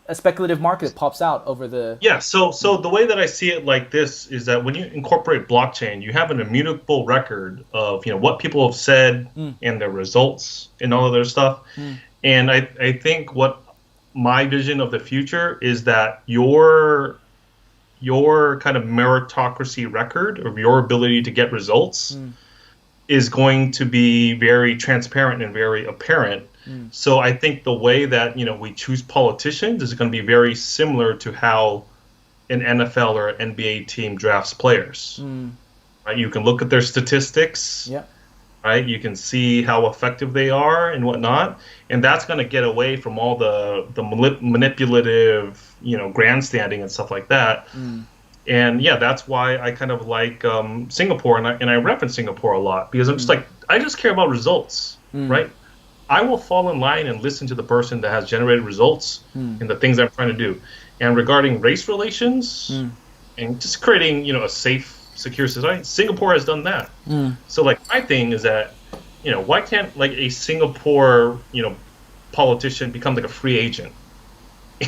A: a speculative market pops out over the...
B: Yeah, so the way that I see it like this is that when you incorporate blockchain, you have an immutable record of, what people have said and their results and all of their stuff. And I think what my vision of the future is that your kind of meritocracy record of your ability to get results is going to be very transparent and very apparent. So I think the way that, we choose politicians is going to be very similar to how an NFL or an NBA team drafts players. Right? You can look at their statistics. Right? You can see how effective they are and whatnot. And that's going to get away from all the manipulative, grandstanding and stuff like that. And that's why I kind of like Singapore, and I reference Singapore a lot, because I'm just like, I just care about results, right? I will fall in line and listen to the person that has generated results in the things I'm trying to do. And regarding race relations and just creating, a safe, secure society, Singapore has done that. So like my thing is that, why can't like a Singapore, politician become like a free agent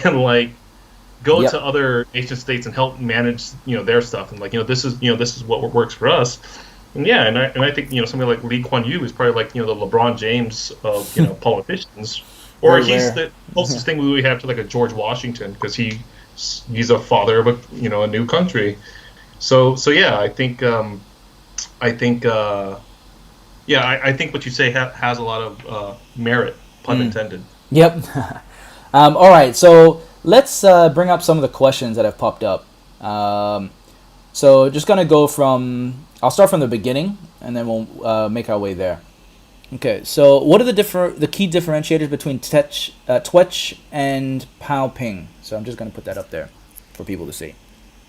B: and like go to other nation states and help manage, their stuff, and like, this is what works for us. And I think, somebody like Lee Kuan Yew is probably like, the LeBron James of, politicians, or he's the closest thing we have to like a George Washington, because he's a father of a new country. So I think I think what you say has a lot of merit, pun intended.
A: Yep. All right, so let's bring up some of the questions that have popped up. So just gonna go I'll start from the beginning, and then we'll make our way there. Okay, so what are the key differentiators between Twetch and PowPing? So I'm just gonna put that up there for people to see.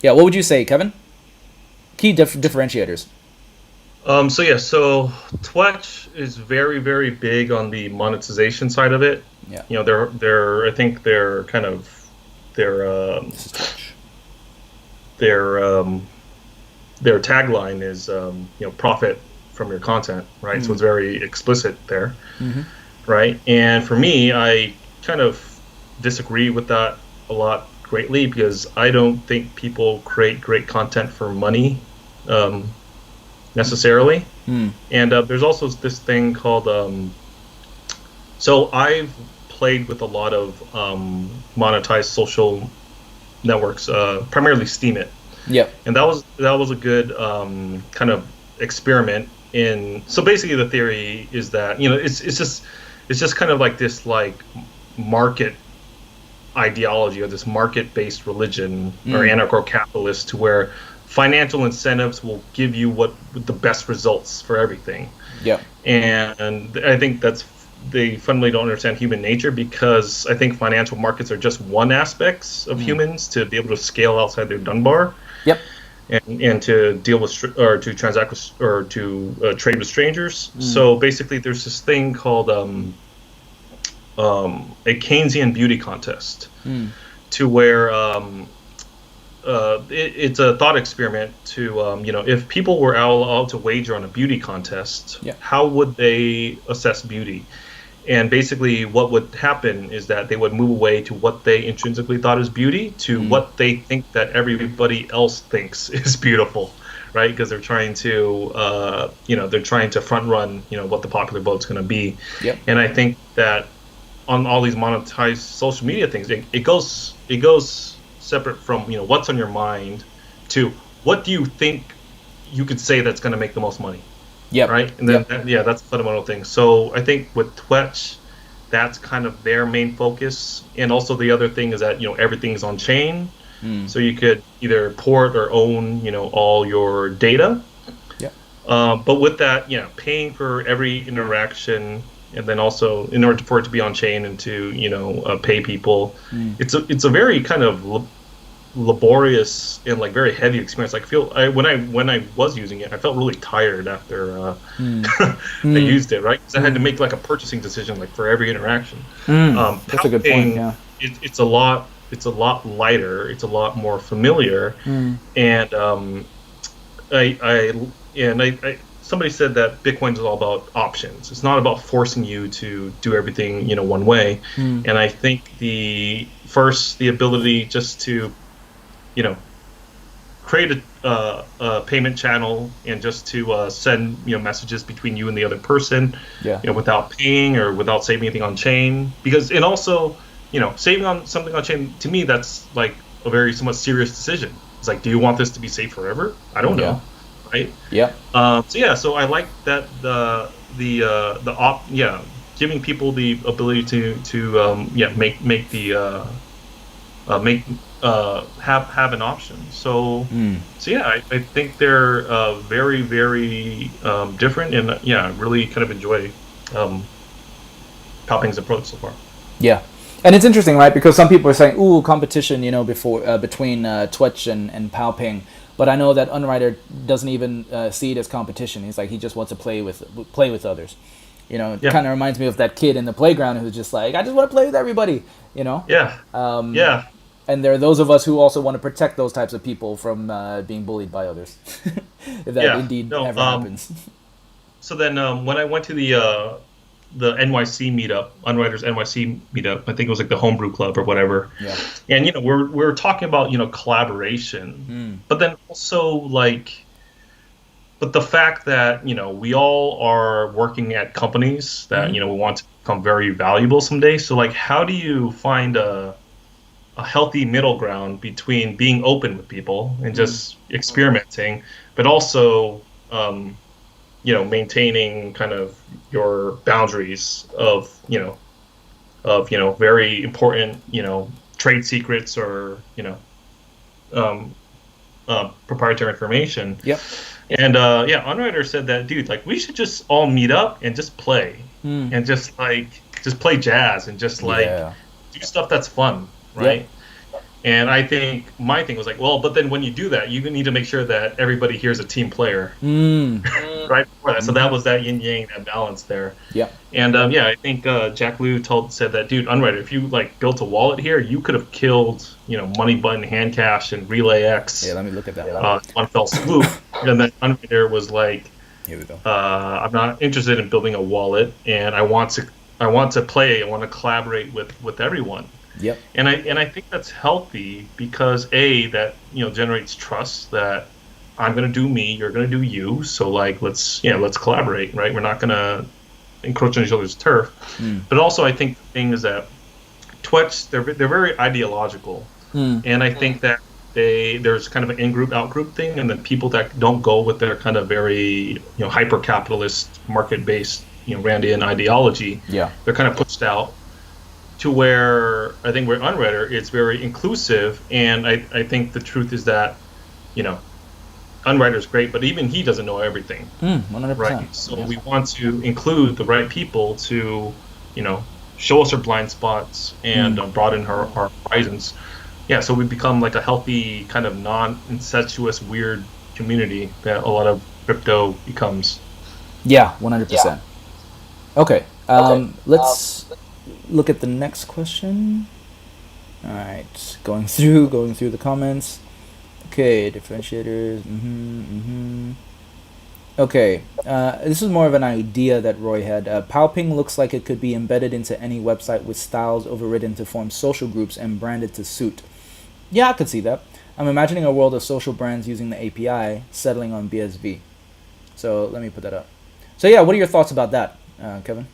A: Yeah, what would you say, Kevin? Key differentiators.
B: So Twetch is very, very big on the monetization side of it.
A: Yeah.
B: I think they're kind of
A: This is Twitch.
B: Their tagline is profit from your content, right? So it's very explicit there, right? And for me, I kind of disagree with that a lot greatly, because I don't think people create great content for money necessarily. And there's also this thing called so I've played with a lot of monetized social networks, primarily Steemit.
A: Yep.
B: And that was a good kind of experiment in. So basically, the theory is that it's just kind of like this like market ideology, or this market-based religion, or anarcho-capitalist, to where financial incentives will give you the best results for everything.
A: Yeah.
B: And I think they fundamentally don't understand human nature, because I think financial markets are just one aspect of humans to be able to scale outside their Dunbar.
A: Yep.
B: And to deal with or to transact with or to trade with strangers. So basically, there's this thing called a Keynesian beauty contest, to where it's a thought experiment to if people were allowed to wager on a beauty contest, how would they assess beauty? And basically what would happen is that they would move away to what they intrinsically thought is beauty to what they think that everybody else thinks is beautiful, right? Because they're trying to front run what the popular vote's going to be. And I think that on all these monetized social media things, it goes separate from what's on your mind to what do you think you could say that's going to make the most money. Right. And then that's a fundamental thing. So I think with Twitch, that's kind of their main focus. And also the other thing is that everything's on chain, so you could either port or own all your data. But with that, paying for every interaction, and then also in order for it to be on chain and to pay people, it's a very kind of laborious and like very heavy experience. Like when I was using it, I felt really tired after I used it, right? Because I had to make like a purchasing decision like for every interaction.
A: That's a good point. Yeah,
B: it's a lot lighter. It's a lot more familiar, and I somebody said that Bitcoin is all about options. It's not about forcing you to do everything one way. And I think the ability just to create a payment channel and just to send messages between you and the other person, without paying or without saving anything on chain. Because and also saving on something on chain, to me that's like a very somewhat serious decision. It's like, do you want this to be safe forever? I don't know, right? So I like that giving people the ability to have an option. So I think they're very, very different, and I really kind of enjoy PowPing's approach so far.
A: Yeah, and it's interesting, right? Because some people are saying, "Ooh, competition," before between Twitch and PowPing. But I know that Unwriter doesn't even see it as competition. He's like, he just wants to play with others. It kind of reminds me of that kid in the playground who's just like, I just want to play with everybody. And there are those of us who also want to protect those types of people from being bullied by others, if that indeed ever happens.
B: So then when I went to the NYC meetup, Unwriters NYC meetup, I think it was like the Homebrew Club or whatever. And we're talking about collaboration, but then also but the fact that we all are working at companies that we want to become very valuable someday. So like, how do you find a healthy middle ground between being open with people and just experimenting, but also maintaining kind of your boundaries of very important trade secrets or proprietary information. And Unwriter said that, dude, like, we should just all meet up and just play and just play jazz and just do stuff that's fun, right? And I think my thing was like, well, but then when you do that, you need to make sure that everybody here is a team player, right? So that was that yin yang, that balance there. And I think Jack Liu said that, dude, Unwriter, if you like built a wallet here, you could have killed Money Button, Hand Cash, and Relay X.
A: Let me look at that.
B: One fell swoop. And then Unwriter was like,
A: here we go.
B: I'm not interested in building a wallet, and I want to play. I want to collaborate with everyone. And I think that's healthy because that generates trust that I'm going to do me, you're going to do you. So like, let's collaborate, right? We're not going to encroach on each other's turf. But also, I think the thing is that Twitch, they're very ideological, and I think that there's kind of an in-group, out-group thing, and then people that don't go with their kind of very hyper-capitalist, market-based Randian ideology, they're kind of pushed out. To where I think we're Unwriter, it's very inclusive, and I think the truth is that Unwriter is great, but even he doesn't know everything,
A: 100%.
B: right? So
A: Yeah.
B: we want to include the right people to, show us our blind spots and broaden our horizons. Yeah, so we become like a healthy kind of non-incestuous weird community that a lot of crypto becomes.
A: Yeah, 100%. Okay, let's look at the next question. All right, going through the comments. Okay, differentiators. Okay, this is more of an idea that Roy had. PowPing looks like it could be embedded into any website with styles overridden to form social groups and branded to suit. Yeah, I could see that. I'm imagining a world of social brands using the API, settling on BSV. So let me put that up. So yeah, what are your thoughts about that, Kevin?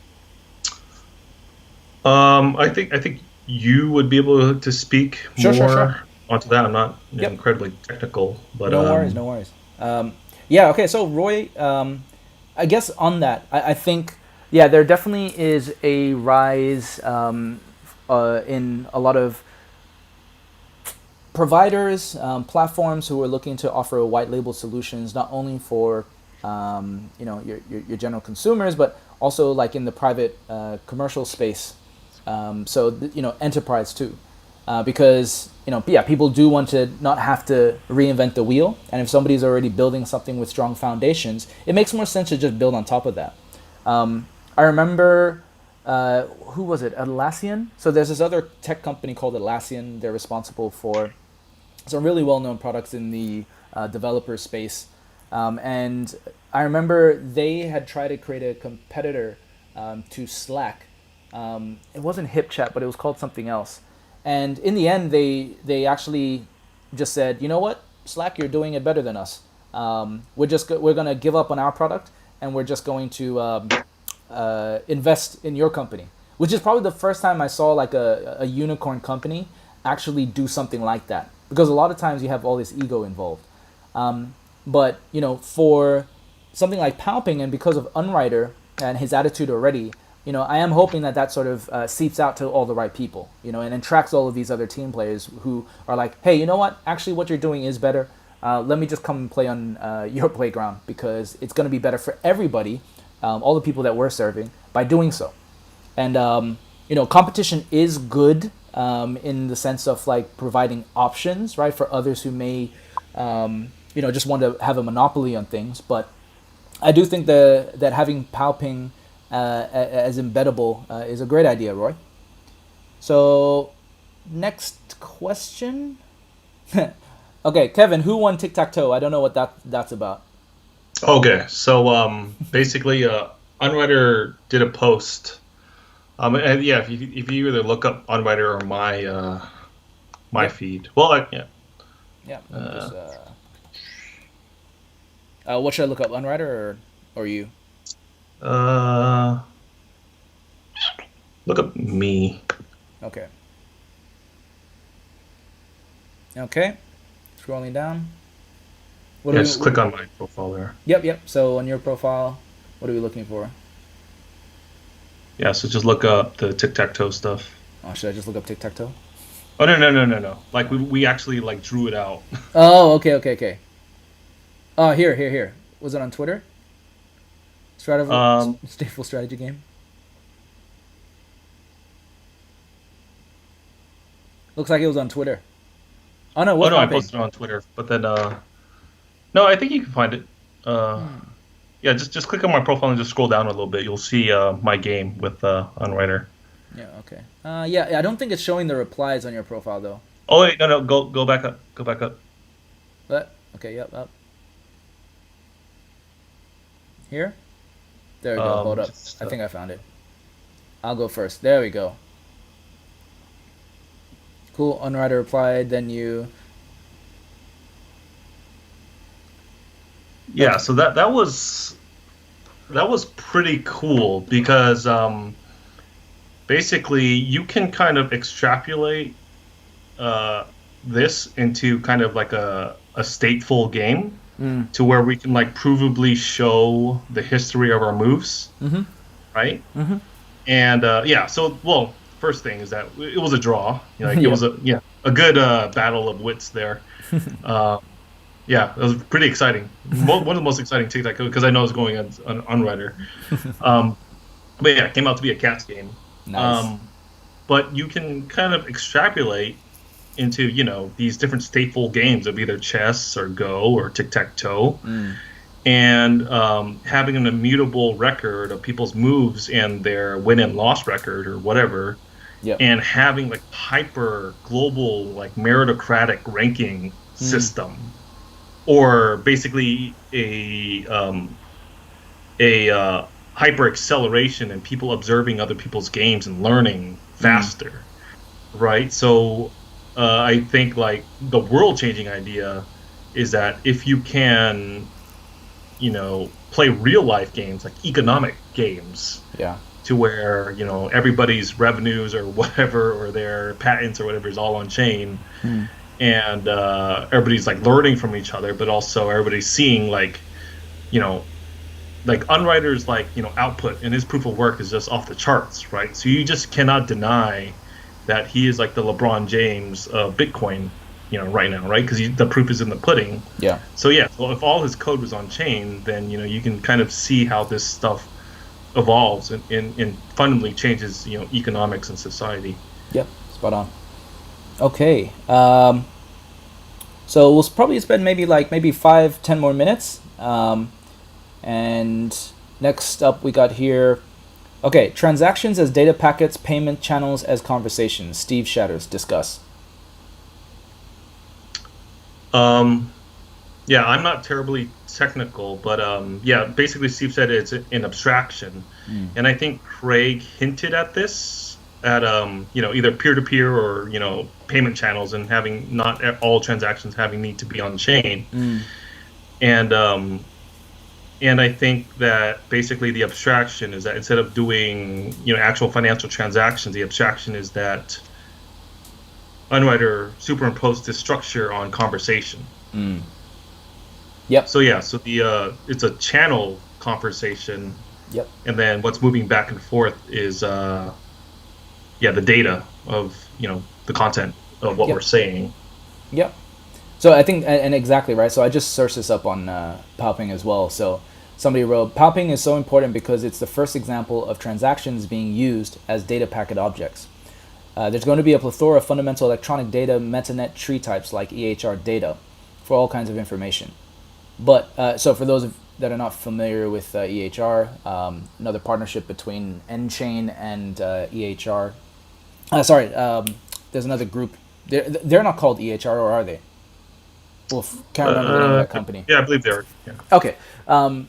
B: I think you would be able to speak
A: Sure.
B: more onto that. I'm not
A: Yep.
B: incredibly technical, but
A: No worries, no worries. Yeah, okay, so Roy, I guess on that, I think, yeah, there definitely is a rise in a lot of providers, platforms who are looking to offer white label solutions, not only for your general consumers, but also like in the private commercial space. Enterprise too, because yeah, people do want to not have to reinvent the wheel, and if somebody's already building something with strong foundations, it makes more sense to just build on top of that. I remember, who was it? Atlassian. So there's this other tech company called Atlassian. They're responsible for some really well-known products in the developer space. And I remember they had tried to create a competitor to Slack. It wasn't HipChat, but it was called something else. And in the end, they actually just said, you know what, Slack, you're doing it better than us. We're gonna give up on our product, and we're just going to invest in your company. Which is probably the first time I saw like a unicorn company actually do something like that. Because a lot of times you have all this ego involved. But for something like PowPing, and because of Unwriter and his attitude already, I am hoping that sort of seeps out to all the right people, and attracts all of these other team players who are like, hey, you know what? Actually, what you're doing is better. Let me just come and play on your playground, because it's going to be better for everybody, all the people that we're serving, by doing so. And competition is good in the sense of like providing options, right, for others who may just want to have a monopoly on things. But I do think that having PowPing as embeddable is a great idea, Roy. So, next question. Okay, Kevin, who won tic-tac-toe? I don't know what that's about.
B: Okay, so basically, Unwriter did a post. And yeah, if you either look up Unwriter or my
A: Yep.
B: feed, well, yeah.
A: Yeah. Let me just, what should I look up, Unwriter or you?
B: Uh, Look up me.
A: Okay. Okay. Scrolling down. What
B: Yeah,
A: are
B: just
A: we?
B: click on my profile there.
A: Yep. So on your profile, what are we looking for?
B: Yeah, so just look up the tic-tac-toe stuff.
A: Oh, should I just look up tic-tac-toe?
B: Oh, no. Like we actually like drew it out.
A: Oh, okay. Oh, here. Was it on Twitter?
B: Um,
A: Stateful strategy game. Looks like it was on Twitter. Oh no,
B: oh
A: what's
B: no, I
A: popping?
B: posted it on Twitter, but then no, I think you can find it. Uh, yeah, just click on my profile and just scroll down a little bit. You'll see my game with Unwriter.
A: Yeah, okay. Yeah, I don't think it's showing the replies on your profile though.
B: Oh wait, no, go back up, go back up.
A: But okay, yep, up here. There we go. Hold up.
B: Just,
A: I think I found it. I'll go first. There we go. Cool. Unwriter replied. Then you.
B: yeah,
A: Okay.
B: so that was pretty cool because basically you can kind of extrapolate uh, this into kind of like a stateful game
A: Mm.
B: to where we can like provably show the history of our moves,
A: Mhm.
B: right?
A: Mhm.
B: And yeah, so well, first thing is that it was a draw. Like it
A: Yep.
B: was a good battle of wits there. Uh, Yeah, it was pretty exciting. One of the most exciting TikTok because I know it's going on Unwriter. Um, but yeah, it came out to be a cats game.
A: Nice.
B: But you can kind of extrapolate into, these different stateful games of either chess or Go or tic-tac-toe,
A: Mm.
B: and having an immutable record of people's moves and their win and loss record or whatever,
A: Yep.
B: and having like hyper global like meritocratic ranking
A: Mm.
B: system, or basically a hyper acceleration and people observing other people's games and learning
A: Mm.
B: faster, right? So I think like the world changing idea is that if you can, play real life games like economic games
A: Yeah.
B: to where, everybody's revenues or whatever, or their patents or whatever is all on chain,
A: Mm.
B: and everybody's like learning from each other, but also everybody's seeing you know, like Unwriter's like, output and his proof of work is just off the charts, right? So you just cannot deny that he is like the LeBron James of Bitcoin, right now, right? Because the proof is in the pudding.
A: Yeah.
B: So yeah, well, if all his code was on chain, then you can kind of see how this stuff evolves and fundamentally changes, economics and society.
A: Yep. Spot on. Okay. So we'll probably spend maybe 5, 10 more minutes. And next up we got here. Okay, transactions as data packets, payment channels as conversations. Steve Shatters, discuss.
B: Um, yeah, I'm not terribly technical, but yeah, basically Steve said it's an abstraction,
A: Mm.
B: and I think Craig hinted at this at either peer-to-peer or payment channels, and having not all transactions having need to be on chain,
A: Mm.
B: and I think that basically the abstraction is that instead of doing actual financial transactions, the abstraction is that Unwriter superimposed this structure on conversation.
A: Mm. Yep.
B: So yeah, so the it's a channel conversation,
A: Yep.
B: and then what's moving back and forth is the data of the content of what
A: Yep.
B: we're saying.
A: Yep. So I think, and exactly right. So I just searched this up on PowPing as well. So somebody wrote, PowPing is so important because it's the first example of transactions being used as data packet objects. There's going to be a plethora of fundamental electronic data metanet tree types like EHR data for all kinds of information. But so for those that are not familiar with EHR, another partnership between nChain and EHR. Sorry, there's another group. They're not called EHR, or are they? Well, can't remember the name of that company.
B: Yeah, I believe they are. Yeah.
A: Okay.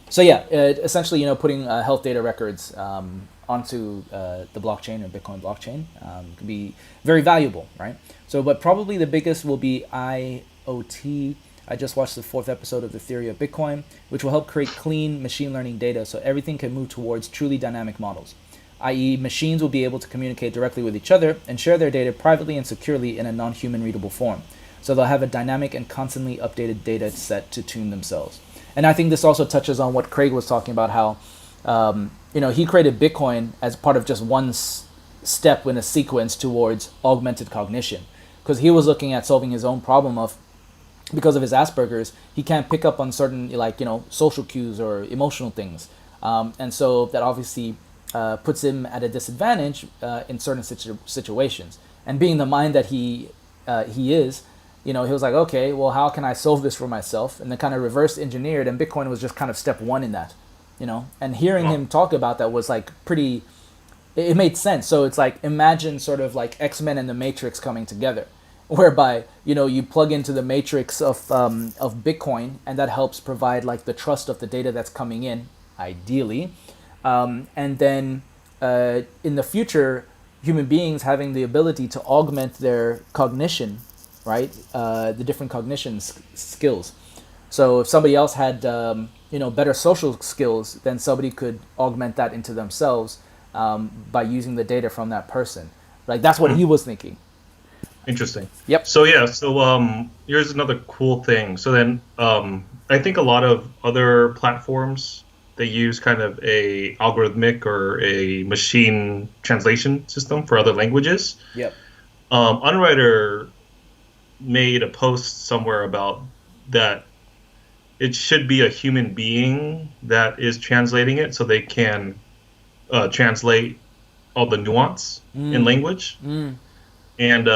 A: So yeah, essentially, putting health data records onto the blockchain or Bitcoin blockchain can be very valuable, right? So, but probably the biggest will be IoT. I just watched the 4th episode of The Theory of Bitcoin, which will help create clean machine learning data so everything can move towards truly dynamic models, i.e. machines will be able to communicate directly with each other and share their data privately and securely in a non-human readable form. So they'll have a dynamic and constantly updated data set to tune themselves. And I think this also touches on what Craig was talking about, how he created Bitcoin as part of just one step in a sequence towards augmented cognition, because he was looking at solving his own problem of, because of his Asperger's, he can't pick up on certain social cues or emotional things, and so that obviously puts him at a disadvantage in certain situations. And being the mind that he is, he was like, okay, well, how can I solve this for myself? And then kind of reverse engineered, and Bitcoin was just kind of step one in that, And hearing him talk about that was like pretty. It made sense. So it's like, imagine sort of like X-Men and the Matrix coming together, whereby you plug into the matrix of Bitcoin, and that helps provide like the trust of the data that's coming in, ideally, and then in the future, human beings having the ability to augment their cognition, right? The different cognition skills. So if somebody else had better social skills, then somebody could augment that into themselves by using the data from that person. Like that's what he was thinking.
B: Interesting.
A: Yep.
B: So yeah, so here's another cool thing. So then I think a lot of other platforms, they use kind of a algorithmic or a machine translation system for other languages.
A: Yep.
B: Unwriter made a post somewhere about that it should be a human being that is translating it, so they can translate all the nuance in language. And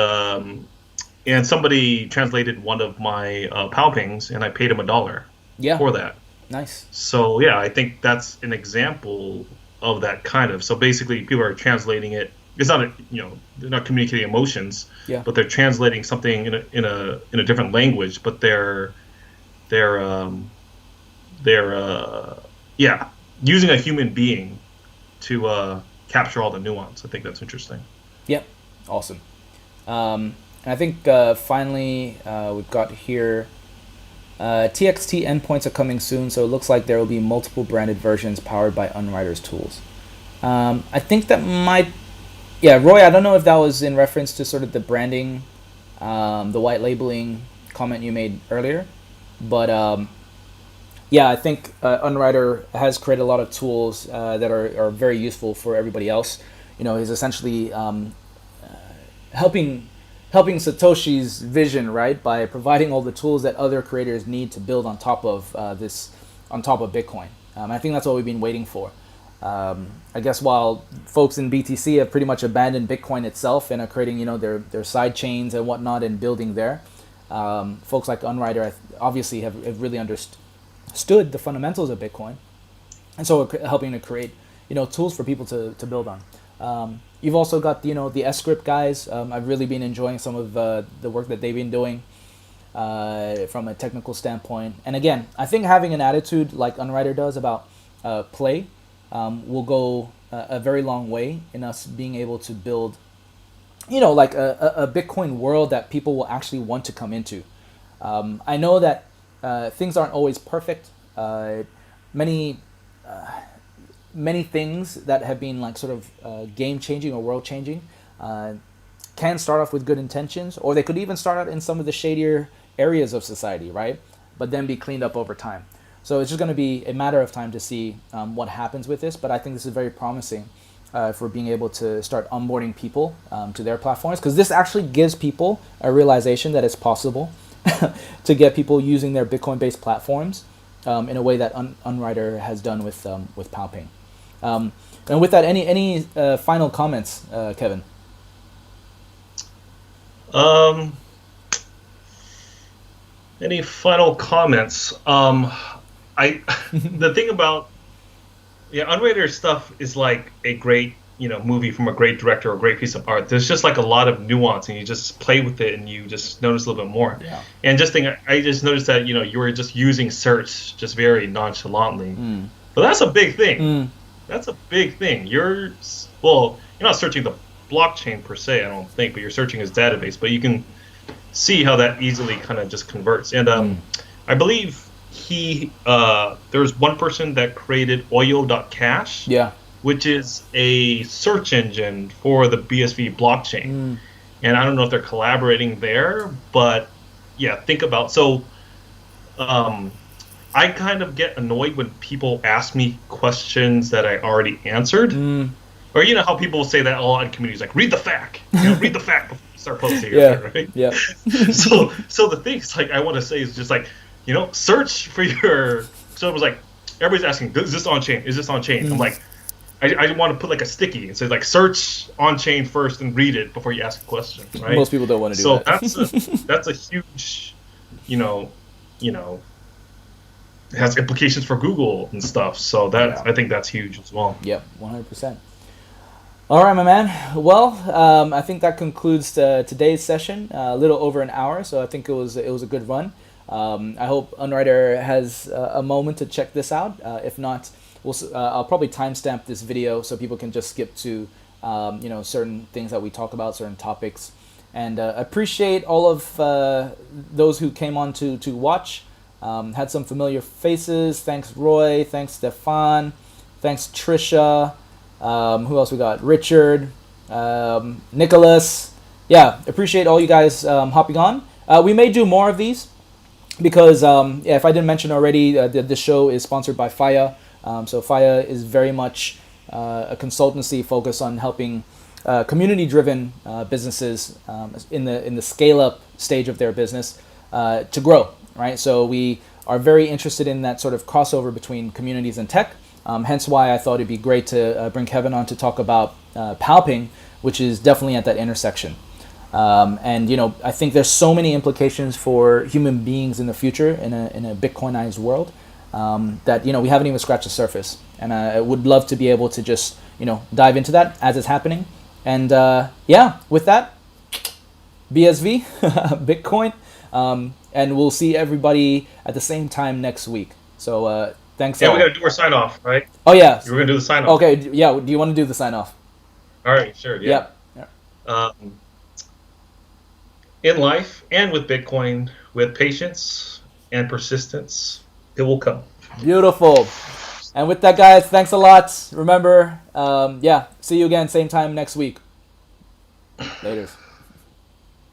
B: and somebody translated one of my PowPings, and I paid him $1
A: Yeah.
B: for that.
A: Nice.
B: So yeah, I think that's an example of that kind of. So basically, people are translating it. It's not they're not communicating emotions,
A: Yeah.
B: but they're translating something in a different language. But they're yeah, using a human being to capture all the nuance. I think that's interesting.
A: Yep. Awesome. And I think finally we've got here TXT endpoints are coming soon, so it looks like there will be multiple branded versions powered by Unwriter's tools. I think that might, yeah, Roy, I don't know if that was in reference to sort of the branding, the white labeling comment you made earlier, but yeah, I think Unwriter has created a lot of tools that are very useful for everybody else. He's essentially helping Satoshi's vision, right, by providing all the tools that other creators need to build on top of on top of Bitcoin. I think that's what we've been waiting for. I guess while folks in BTC have pretty much abandoned Bitcoin itself and are creating, their side chains and whatnot and building there, folks like Unwriter obviously have really understood the fundamentals of Bitcoin, and so we're helping to create, tools for people to build on. You've also got, the S-Script guys. I've really been enjoying some of the work that they've been doing from a technical standpoint. And again, I think having an attitude like Unwriter does about play will go a very long way in us being able to build, like a Bitcoin world that people will actually want to come into. I know that things aren't always perfect. Many things that have been like sort of game changing or world changing can start off with good intentions, or they could even start out in some of the shadier areas of society, right? But then be cleaned up over time. So it's just going to be a matter of time to see what happens with this. But I think this is very promising for being able to start onboarding people to their platforms, because this actually gives people a realization that it's possible to get people using their Bitcoin-based platforms in a way that Unwriter has done with PowPing. And with that, any final comments, Kevin?
B: Any final comments? The thing about Unrated stuff is like a great movie from a great director or a great piece of art. There's just like a lot of nuance, and you just play with it, and you just notice a little bit more.
A: Yeah.
B: And I just noticed that you were just using search just very nonchalantly, but that's a big thing. That's a big thing. You're not searching the blockchain per se, I don't think, but you're searching his database. But you can see how that easily kind of just converts. And I believe there's one person that created Oyo.cash, which is a search engine for the BSV blockchain. And I don't know if they're collaborating there, but yeah, think about I kind of get annoyed when people ask me questions that I already answered. Or how people will say that a lot in communities, like, read the FAQ. Read the FAQ before you start posting. Right? Yeah. So the things like I want to say is just like, search for your. So it was like everybody's asking, is this on chain? Is this on chain? I'm like, I want to put like a sticky and say like, search on chain first and read it before you ask a question. Right.
A: Most people don't want to do that.
B: So that's a huge, it has implications for Google and stuff. So I think that's huge as well.
A: Yep, 100%. All right, my man. Well, I think that concludes today's session. A little over an hour, so I think it was a good run. I hope Unwriter has a moment to check this out. If not, I'll probably timestamp this video so people can just skip to certain things that we talk about, certain topics. And appreciate all of those who came on to watch. Had some familiar faces. Thanks, Roy. Thanks, Stefan. Thanks, Trisha. Who else we got? Richard, Nicholas. Yeah, appreciate all you guys hopping on. We may do more of these because, if I didn't mention already, the show is sponsored by Faya. So Faya is very much a consultancy focused on helping community-driven businesses in the scale-up stage of their business to grow. Right, so we are very interested in that sort of crossover between communities and tech. Hence why I thought it'd be great to bring Kevin on to talk about PowPing, which is definitely at that intersection. And I think there's so many implications for human beings in the future in a Bitcoinized world that we haven't even scratched the surface. And I would love to be able to just dive into that as it's happening. And with that, BSV, Bitcoin, and we'll see everybody at the same time next week. So thanks.
B: Yeah, we got to do our sign off, right?
A: Oh yeah,
B: we're gonna do the sign off.
A: Okay, yeah. Do you want to do the sign off?
B: All right, sure. Yeah. In life and with Bitcoin, with patience and persistence, it will come.
A: Beautiful. And with that, guys, thanks a lot. Remember, see you again, same time next week. Later.